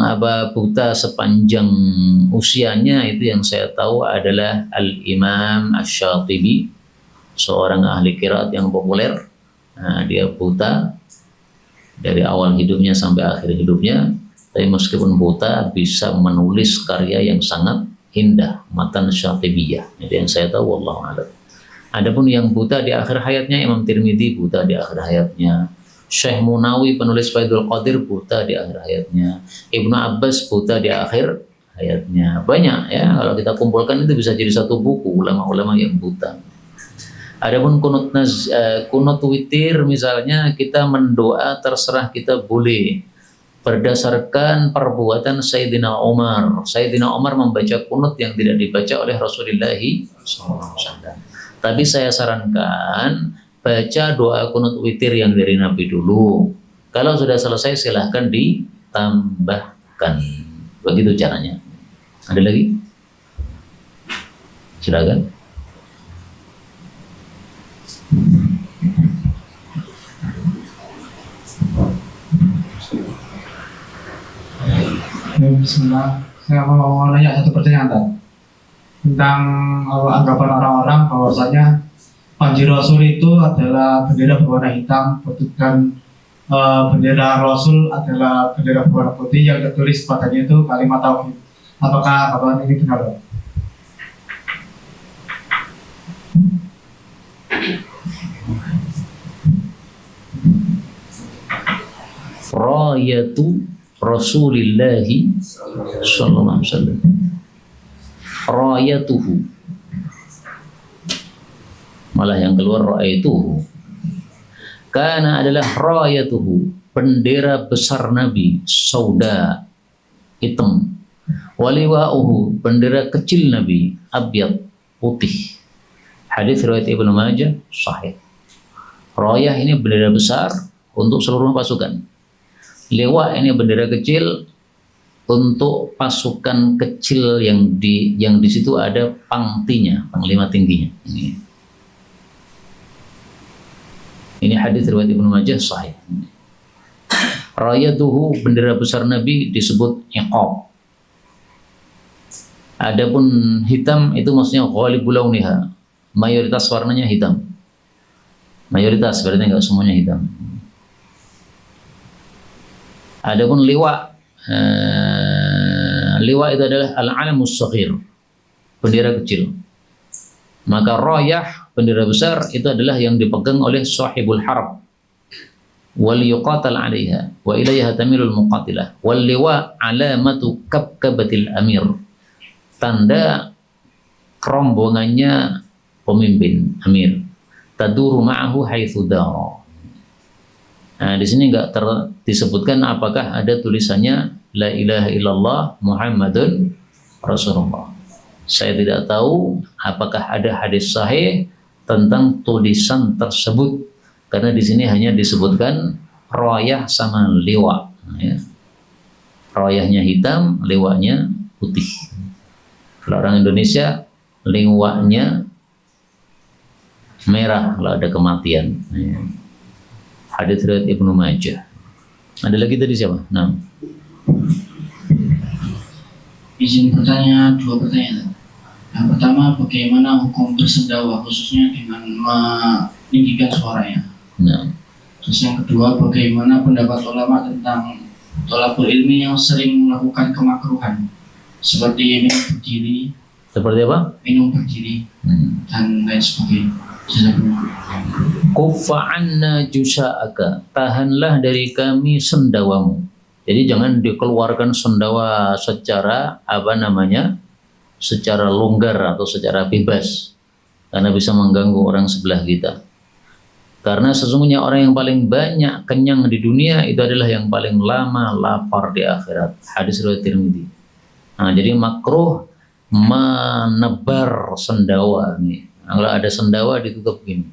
buta sepanjang usianya itu yang saya tahu adalah Al-Imam Asy-Syatibi, seorang ahli qiraat yang populer. Nah, dia buta dari awal hidupnya sampai akhir hidupnya, tapi meskipun buta bisa menulis karya yang sangat indah, matan Syatibiyah. Itu yang saya tahu, wallahu a'lam. Adapun yang buta di akhir hayatnya, Imam Tirmidzi buta di akhir hayatnya. Syekh Munawi penulis Faidul Qadir buta di akhir hayatnya. Ibnu Abbas buta di akhir hayatnya. Banyak ya, kalau kita kumpulkan itu bisa jadi satu buku ulama-ulama yang buta. Adapun kunut witir misalnya, kita mendoa terserah kita boleh berdasarkan perbuatan Sayyidina Umar. Sayyidina Umar membaca kunut yang tidak dibaca oleh Rasulullah SAW. Tapi saya sarankan baca doa kunut witir yang dari Nabi dulu. Kalau sudah selesai silahkan ditambahkan. Begitu caranya. Ada lagi? Silakan. Bismillah. Saya mau nanya satu pertanyaan tentang anggapan orang-orang bahwasanya Panji Rasul itu adalah bendera berwarna hitam, dan bendera Rasul adalah bendera berwarna putih yang tertulis padanya itu kalimat tauhid. Apakah anggapan ini benar? Rayatu Rasulillahi sallallahu alaihi wasallam. Rayatuhu. Malah yang keluar ra'aituhu. Karena adalah rayatuhu, bendera besar Nabi, sauda, hitam. Waliwa'uhu, bendera kecil Nabi, abyad, putih. Hadis riwayat Ibnu Majah sahih. Rayah ini bendera besar untuk seluruh pasukan. Liwa ini bendera kecil untuk pasukan kecil yang di situ ada pangtinya, panglima tingginya. Ini hadis riwayat Ibnu Majah sahih. Rayatuhu, bendera besar Nabi disebut iqab. Adapun hitam itu maksudnya ghalibul launiha, mayoritas warnanya hitam. Mayoritas berarti enggak semuanya hitam. Adapun liwa, liwa itu adalah al-alamus shaghir, bendera kecil. Maka rayah, bendera besar, itu adalah yang dipegang oleh sahibul harb. Wal yuqatal 'alaiha wa ilayha tamilul muqatilah. Wal liwa alamatu kabkabatil amir. Tanda rombongannya pemimpin, amir. Taduru ma'ahu haitsu dara. Nah, di sini enggak disebutkan apakah ada tulisannya la ilaha illallah Muhammadun Rasulullah. Saya tidak tahu apakah ada hadis sahih tentang tulisan tersebut, karena di sini hanya disebutkan rayah sama liwa. Ya. Rayahnya hitam, liwanya putih. Kalau orang Indonesia, liwanya merah kalau ada kematian. Ya. Hadis riwayat Ibnu Majah. Ada lagi tadi siapa? Nah. Izin bertanya dua pertanyaan. Yang pertama, bagaimana hukum bersendawa khususnya dengan meninggikan suaranya? Nah. Terus yang kedua, bagaimana pendapat ulama tentang thalabul ilmi yang sering melakukan kemakruhan seperti minum berdiri, Seperti apa? minum berdiri dan lain sebagainya. Kufa'anna jusa'aka, tahanlah dari kami sendawamu. Jadi jangan dikeluarkan sendawa secara secara longgar atau secara bebas, karena bisa mengganggu orang sebelah kita. Karena sesungguhnya orang yang paling banyak kenyang di dunia itu adalah yang paling lama lapar di akhirat. Hadis riwayat Tirmidzi. Nah, jadi makruh menebar sendawa nih. Nah, kalau ada sendawa ditutup gini,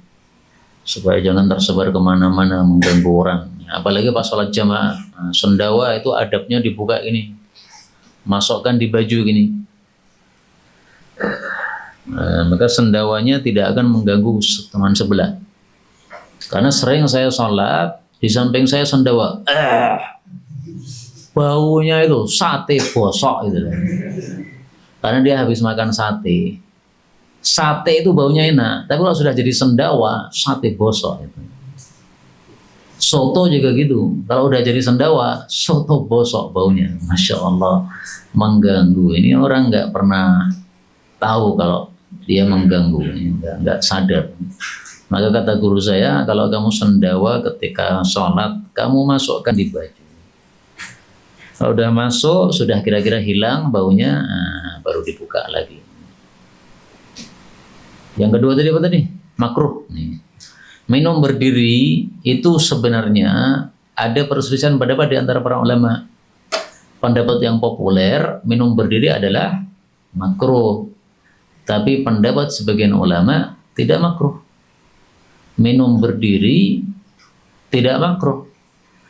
supaya jangan tersebar kemana-mana mengganggu orang. Apalagi pas sholat jamaah, nah, sendawa itu adabnya dibuka gini, masukkan di baju gini. Nah, maka sendawanya tidak akan mengganggu teman sebelah. Karena sering saya sholat, di samping saya sendawa, baunya itu sate bosok itu. Karena dia habis makan sate. Sate itu baunya enak, tapi kalau sudah jadi sendawa, sate bosok itu. Soto juga gitu, kalau udah jadi sendawa, soto bosok baunya. Masya Allah, mengganggu. Ini orang nggak pernah tahu kalau dia mengganggu, nggak sadar. Maka kata guru saya, kalau kamu sendawa ketika sholat, kamu masukkan di baju. Kalau udah masuk, sudah kira-kira hilang baunya, baru dibuka lagi. Yang kedua tadi apa tadi? Makruh. Nih. Minum berdiri itu sebenarnya ada perselisihan pendapat di antara para ulama. Pendapat yang populer, minum berdiri adalah makruh. Tapi pendapat sebagian ulama tidak makruh. Minum berdiri tidak makruh.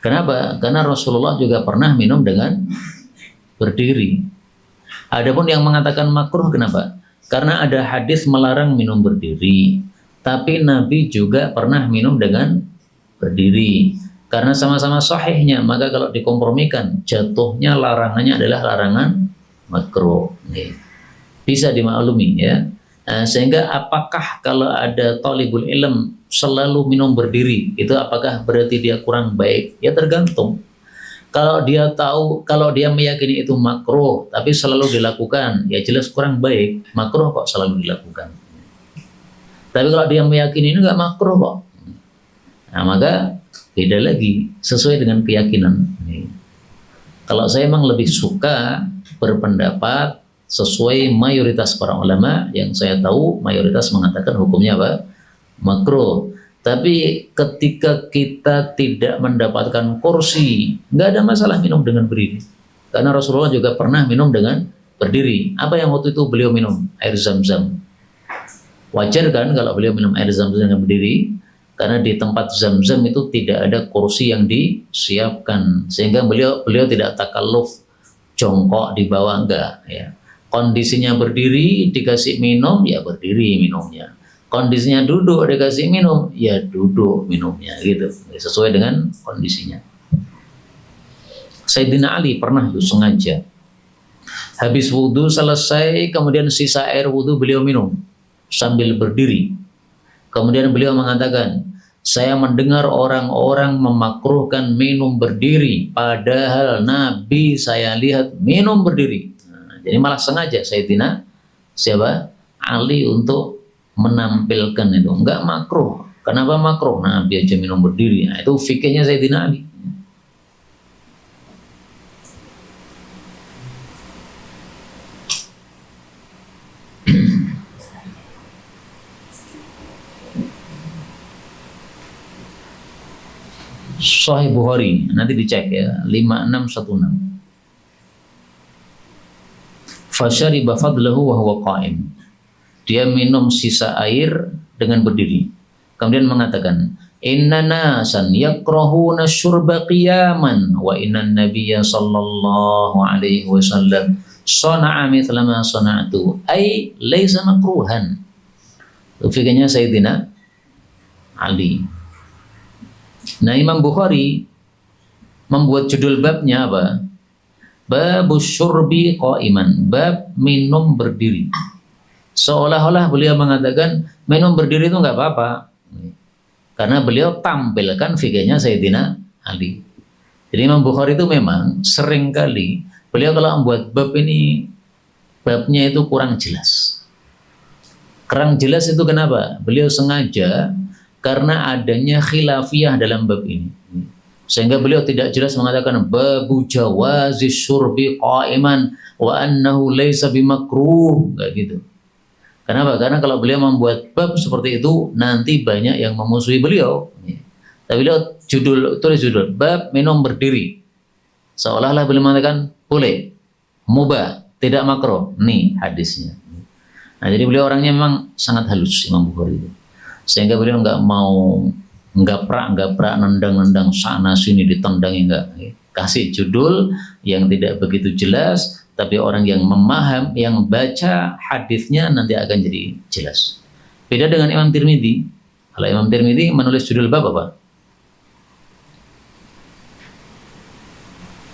Kenapa? Karena Rasulullah juga pernah minum dengan berdiri. Adapun yang mengatakan makruh, kenapa? Karena ada hadis melarang minum berdiri. Tapi Nabi juga pernah minum dengan berdiri. Karena sama-sama sahihnya, maka kalau dikompromikan, jatuhnya larangannya adalah larangan makruh. Bisa dimaklumi ya. Sehingga apakah kalau ada talibul ilm selalu minum berdiri, itu apakah berarti dia kurang baik? Ya tergantung. Kalau dia tahu, kalau dia meyakini itu makruh, tapi selalu dilakukan, ya jelas kurang baik. Makruh kok selalu dilakukan. Tapi kalau dia meyakini ini nggak makruh kok, nah maka beda lagi sesuai dengan keyakinan. Kalau saya memang lebih suka berpendapat sesuai mayoritas para ulama, yang saya tahu mayoritas mengatakan hukumnya apa? Makruh. Tapi ketika kita tidak mendapatkan kursi, nggak ada masalah minum dengan berdiri. Karena Rasulullah juga pernah minum dengan berdiri. Apa yang waktu itu beliau minum? Air Zam-Zam. Wajar kan kalau beliau minum air Zam-Zam dengan berdiri, karena di tempat Zam-Zam itu tidak ada kursi yang disiapkan, sehingga beliau tidak takalluf jongkok di bawah, enggak ya. Kondisinya berdiri, dikasih minum ya berdiri minumnya. Kondisinya duduk, dikasih minum ya duduk minumnya, gitu, sesuai dengan kondisinya. Sayyidina Ali pernah itu sengaja habis wudhu selesai, kemudian sisa air wudhu beliau minum sambil berdiri. Kemudian beliau mengatakan, saya mendengar orang-orang memakruhkan minum berdiri, padahal Nabi saya lihat minum berdiri. Nah, jadi malah sengaja Sayyidina Ali untuk menampilkan itu, enggak makruh. Kenapa makruh? Nabi aja minum berdiri. Nah, itu fikihnya Sayyidina Ali. Sahih Bukhari, nanti dicek ya, 5616. Fasyariba fadlahu wa huwa qa'im. Dia minum sisa air dengan berdiri. Kemudian mengatakan, inna nasan yakrahuna syurba qiyaman wa inna nabiyya sallallahu alaihi wasallam sana'a mithla ma sana'tu ay laysa makruhan. Fikirnya Sayyidina Ali. Nah, Imam Bukhari membuat judul babnya apa? Babus syurbi qa'iman, bab minum berdiri. Seolah-olah beliau mengatakan minum berdiri itu nggak apa-apa, karena beliau tampilkan fikihnya Sayyidina Ali. Jadi Imam Bukhari itu memang sering kali beliau kalau membuat bab ini, babnya itu kurang jelas. Kurang jelas itu kenapa? Beliau sengaja, karena adanya khilafiyah dalam bab ini, sehingga beliau tidak jelas mengatakan babu jawazi syurbi qa'iman wa annahu laysa bimakruh, enggak gitu. Kenapa? Karena kalau beliau membuat bab seperti itu, nanti banyak yang memusuhi beliau. Tapi beliau tulis judul bab minum berdiri, seolah-olah beliau mengatakan boleh, mubah, tidak makruh. Nih hadisnya. Nah, jadi beliau orangnya memang sangat halus, Imam Bukhari itu. Sehingga beliau nggak mau gaprak, nendang-nendang sana sini ditendangi, enggak. Kasih judul yang tidak begitu jelas, tapi orang yang memaham, yang baca hadisnya nanti akan jadi jelas. Beda dengan Imam Tirmidzi. Kalau Imam Tirmidzi menulis judul bab apa?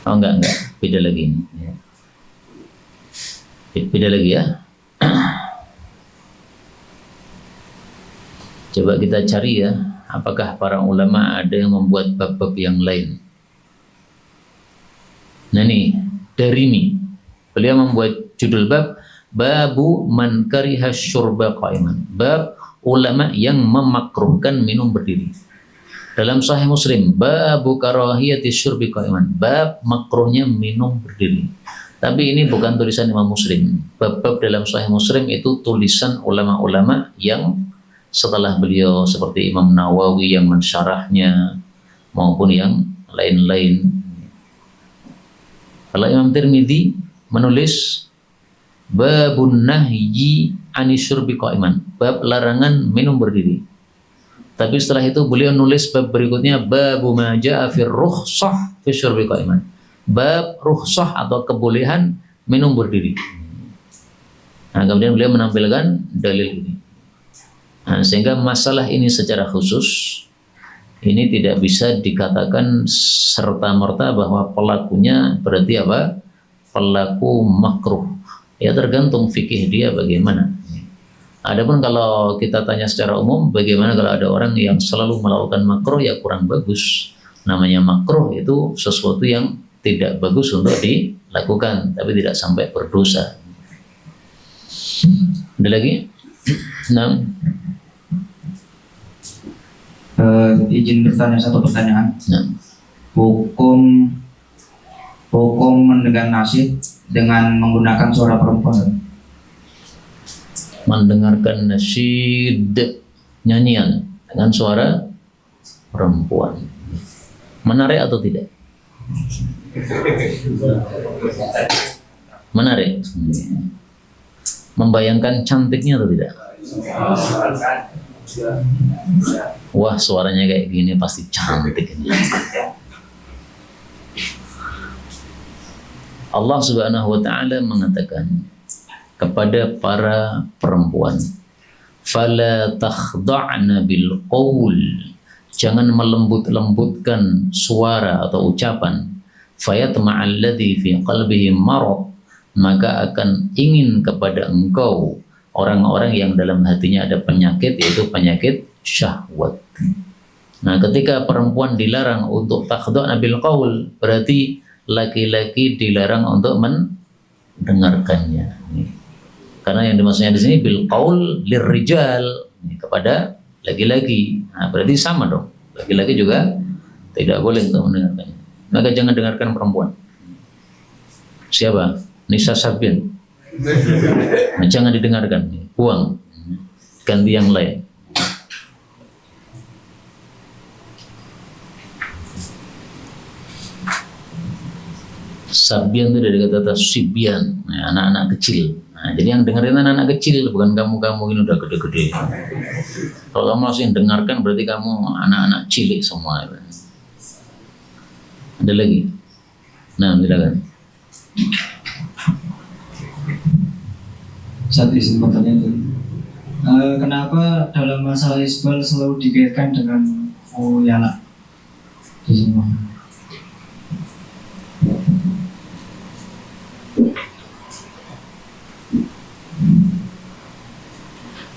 Oh enggak, beda lagi ini. Beda lagi ya. Coba kita cari ya, apakah para ulama ada yang membuat bab-bab yang lain. Nah nih, Darimi, beliau membuat judul bab Babu man kariha syurba qa'iman. Bab ulama yang memakruhkan minum berdiri. Dalam Sahih Muslim, babu karahiyati syurbi qa'iman. Bab makruhnya minum berdiri. Tapi ini bukan tulisan Imam Muslim. Bab-bab dalam Sahih Muslim itu tulisan ulama-ulama yang setelah beliau, seperti Imam Nawawi yang mensyarahnya maupun yang lain-lain. Kalau Imam Tirmidzi menulis babun nahyi anisyurbi qa'iman, bab larangan minum berdiri. Tapi setelah itu beliau nulis bab berikutnya babu ma jaa fir rukhsah fi syurbi qa'iman, bab rukhsah atau kebolehan minum berdiri. Nah, kemudian beliau menampilkan dalil ini. Nah, sehingga masalah ini secara khusus ini tidak bisa dikatakan serta-merta bahwa pelakunya berarti apa? Pelaku makruh. Ya tergantung fikih dia bagaimana. Adapun kalau kita tanya secara umum, bagaimana kalau ada orang yang selalu melakukan makruh, ya kurang bagus. Namanya makruh itu sesuatu yang tidak bagus untuk dilakukan, tapi tidak sampai berdosa. Ada lagi? Nah. Izin bertanya satu pertanyaan. Nah. Hukum mendengar nasyid dengan menggunakan suara perempuan. Mendengarkan nasyid, nyanyian dengan suara perempuan, menarik atau tidak? Menarik. Membayangkan cantiknya atau tidak? Wah, suaranya kayak gini pasti cantik ini. Allah Subhanahu wa taala mengatakan kepada para perempuan, fala takhda'na bil qaul, jangan melembut-lembutkan suara atau ucapan, fayatma'al ladzi fi qalbihi marad, maka akan ingin kepada engkau orang-orang yang dalam hatinya ada penyakit, yaitu penyakit syahwat. Nah, ketika perempuan dilarang untuk takhda'na bil qaul, berarti laki-laki dilarang untuk mendengarkannya. Karena yang dimaksudnya di sini bil qaul lirrijal, kepada laki-laki. Nah, berarti sama dong. Laki-laki juga tidak boleh untuk mendengarkannya. Maka jangan dengarkan perempuan. Siapa? Nisa Sabian. Nah, jangan didengarkan, buang, ganti yang lain. Sabian itu dari kata sibian, nah, anak-anak kecil. Nah, jadi yang dengerin anak-anak kecil, bukan kamu ini udah gede-gede. Kalau kamu masih dengarkan berarti kamu anak-anak cilik semua. Ada lagi? Nah, silakan. Satu izin pertanyaan itu. Kenapa dalam masalah isbal selalu dikaitkan dengan khuyala?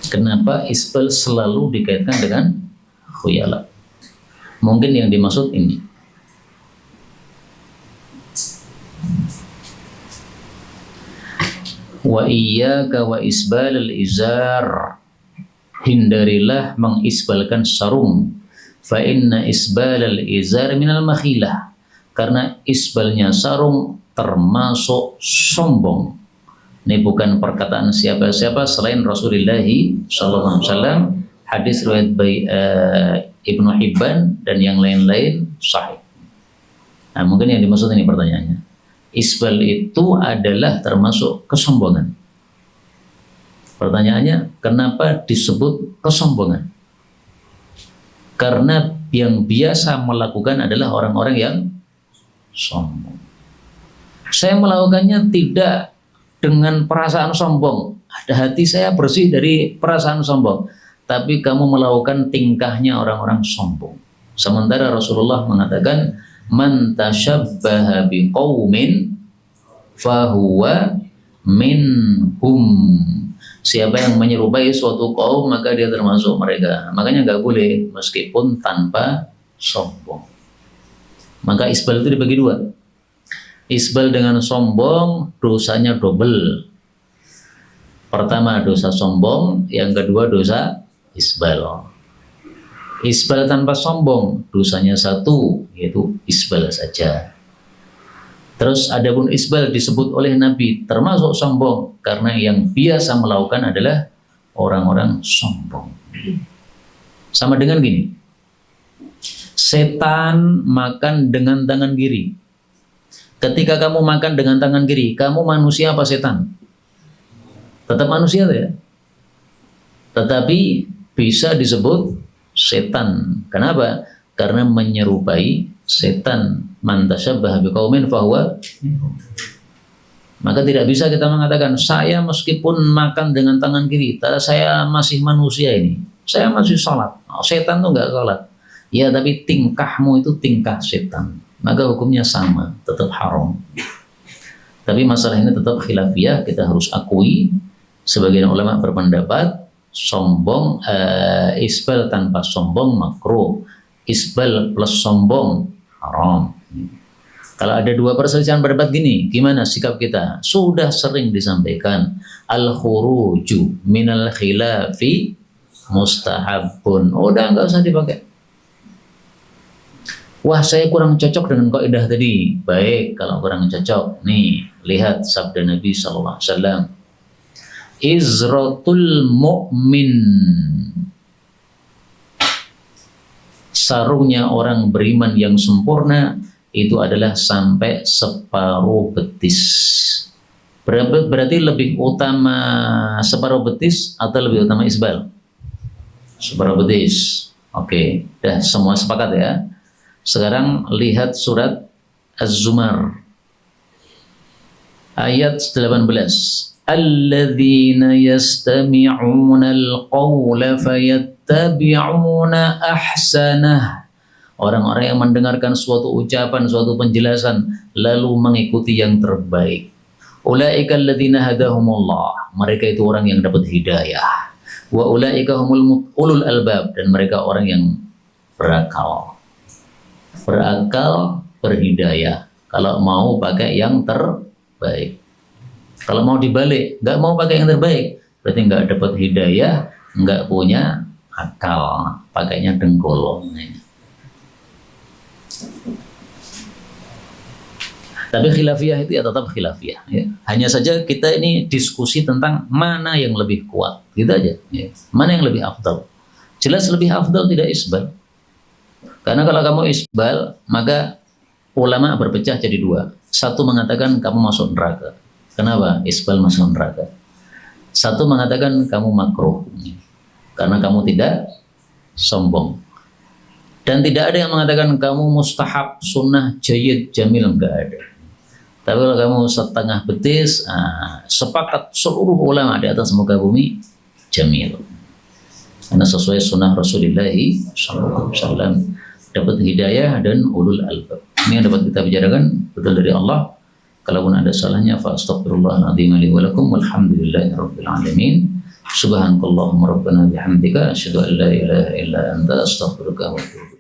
Kenapa isbal selalu dikaitkan dengan khuyala? Mungkin yang dimaksud ini. Wa iyyaka wa isbalal izar, hindarilah mengisbalkan sarung. Fa inna isbalal izar minal makhilah, karena isbalnya sarung termasuk sombong. Ini bukan perkataan siapa-siapa selain Rasulullah SAW. Hadis riwayat Ibnu Hibban dan yang lain-lain sahih. Nah, mungkin yang dimaksud ini pertanyaannya. Isbal itu adalah termasuk kesombongan. Pertanyaannya, kenapa disebut kesombongan? Karena yang biasa melakukan adalah orang-orang yang sombong. Saya melakukannya tidak dengan perasaan sombong. Ada hati saya bersih dari perasaan sombong. Tapi kamu melakukan tingkahnya orang-orang sombong. Sementara Rasulullah mengatakan, man tashabbaha biqaumin fahuwa minhum. Siapa yang menyerupai suatu kaum maka dia termasuk mereka. Makanya nggak boleh meskipun tanpa sombong. Maka isbal itu dibagi dua. Isbal dengan sombong dosanya double. Pertama dosa sombong, yang kedua dosa isbal. Isbal tanpa sombong dosanya satu, yaitu isbal saja. Terus adapun isbal disebut oleh Nabi termasuk sombong karena yang biasa melakukan adalah orang-orang sombong. Sama dengan gini, setan makan dengan tangan kiri. Ketika kamu makan dengan tangan kiri, kamu manusia apa setan? Tetap manusia ya. Tetapi bisa disebut setan. Kenapa? Karena menyerupai setan. Man tashabbaha biqaumin fahuwa. Maka tidak bisa kita mengatakan saya meskipun makan dengan tangan kiri, saya masih manusia ini. Saya masih sholat. Setan tuh nggak sholat. Ya tapi tingkahmu itu tingkah setan. Maka hukumnya sama, tetap haram. Tapi masalah ini tetap khilafiyah, kita harus akui. Sebagian ulama berpendapat sombong, isbal tanpa sombong makruh, isbal plus sombong haram. Kalau ada dua perselisihan pendapat gini, gimana sikap kita? Sudah sering disampaikan al-khuruju minal khilafi mustahabun. Udah nggak usah dipakai. Wah, saya kurang cocok dengan kaidah tadi. Baik, kalau kurang cocok, nih lihat sabda Nabi SAW. Izratul mu'min, sarungnya orang beriman yang sempurna itu adalah sampai separuh betis. Berarti lebih utama separuh betis atau lebih utama isbal? Separuh betis. Oke, dah semua sepakat ya. Sekarang lihat surat Az-Zumar ayat 18. Alladzina yastami'una al-qawla fayattabi'una ahsanah. Orang-orang yang mendengarkan suatu ucapan, suatu penjelasan lalu mengikuti yang terbaik. Ulaika alladzina hadahumullah. Mereka itu orang yang dapat hidayah. Wa ulaika humul ulul albab, dan mereka orang yang berakal. Berakal, berhidayah. Kalau mau pakai yang terbaik. Kalau mau dibalik, nggak mau pakai yang terbaik, berarti nggak dapat hidayah, nggak punya akal, pakainya dengkul. Tapi khilafiyah itu ya tetap khilafiyah. Ya. Hanya saja kita ini diskusi tentang mana yang lebih kuat, gitu aja. Ya. Mana yang lebih afdal? Jelas lebih afdal tidak isbal. Karena kalau kamu isbal, maka ulama berpecah jadi dua. Satu mengatakan kamu masuk neraka. Kenapa? Isbal masuk neraka. Satu mengatakan kamu makruh. Karena kamu tidak sombong. Dan tidak ada yang mengatakan kamu mustahab, sunnah, jayyid, jamil. Enggak ada. Tapi kalau kamu setengah betis, sepakat seluruh ulama di atas muka bumi, jamil. Karena sesuai sunnah Rasulullah SAW. Dapat hidayah dan ulul albab. Ini yang dapat kita bicarakan betul dari Allah. Kalaupun ada salahnya, fa astaghfirullahaladzim li wa lakum walhamdulillahi rabbil alamin. Subhanakallahumma rabbana bihamdika asyhadu an la ilaha illa anta astaghfiruka wa atubu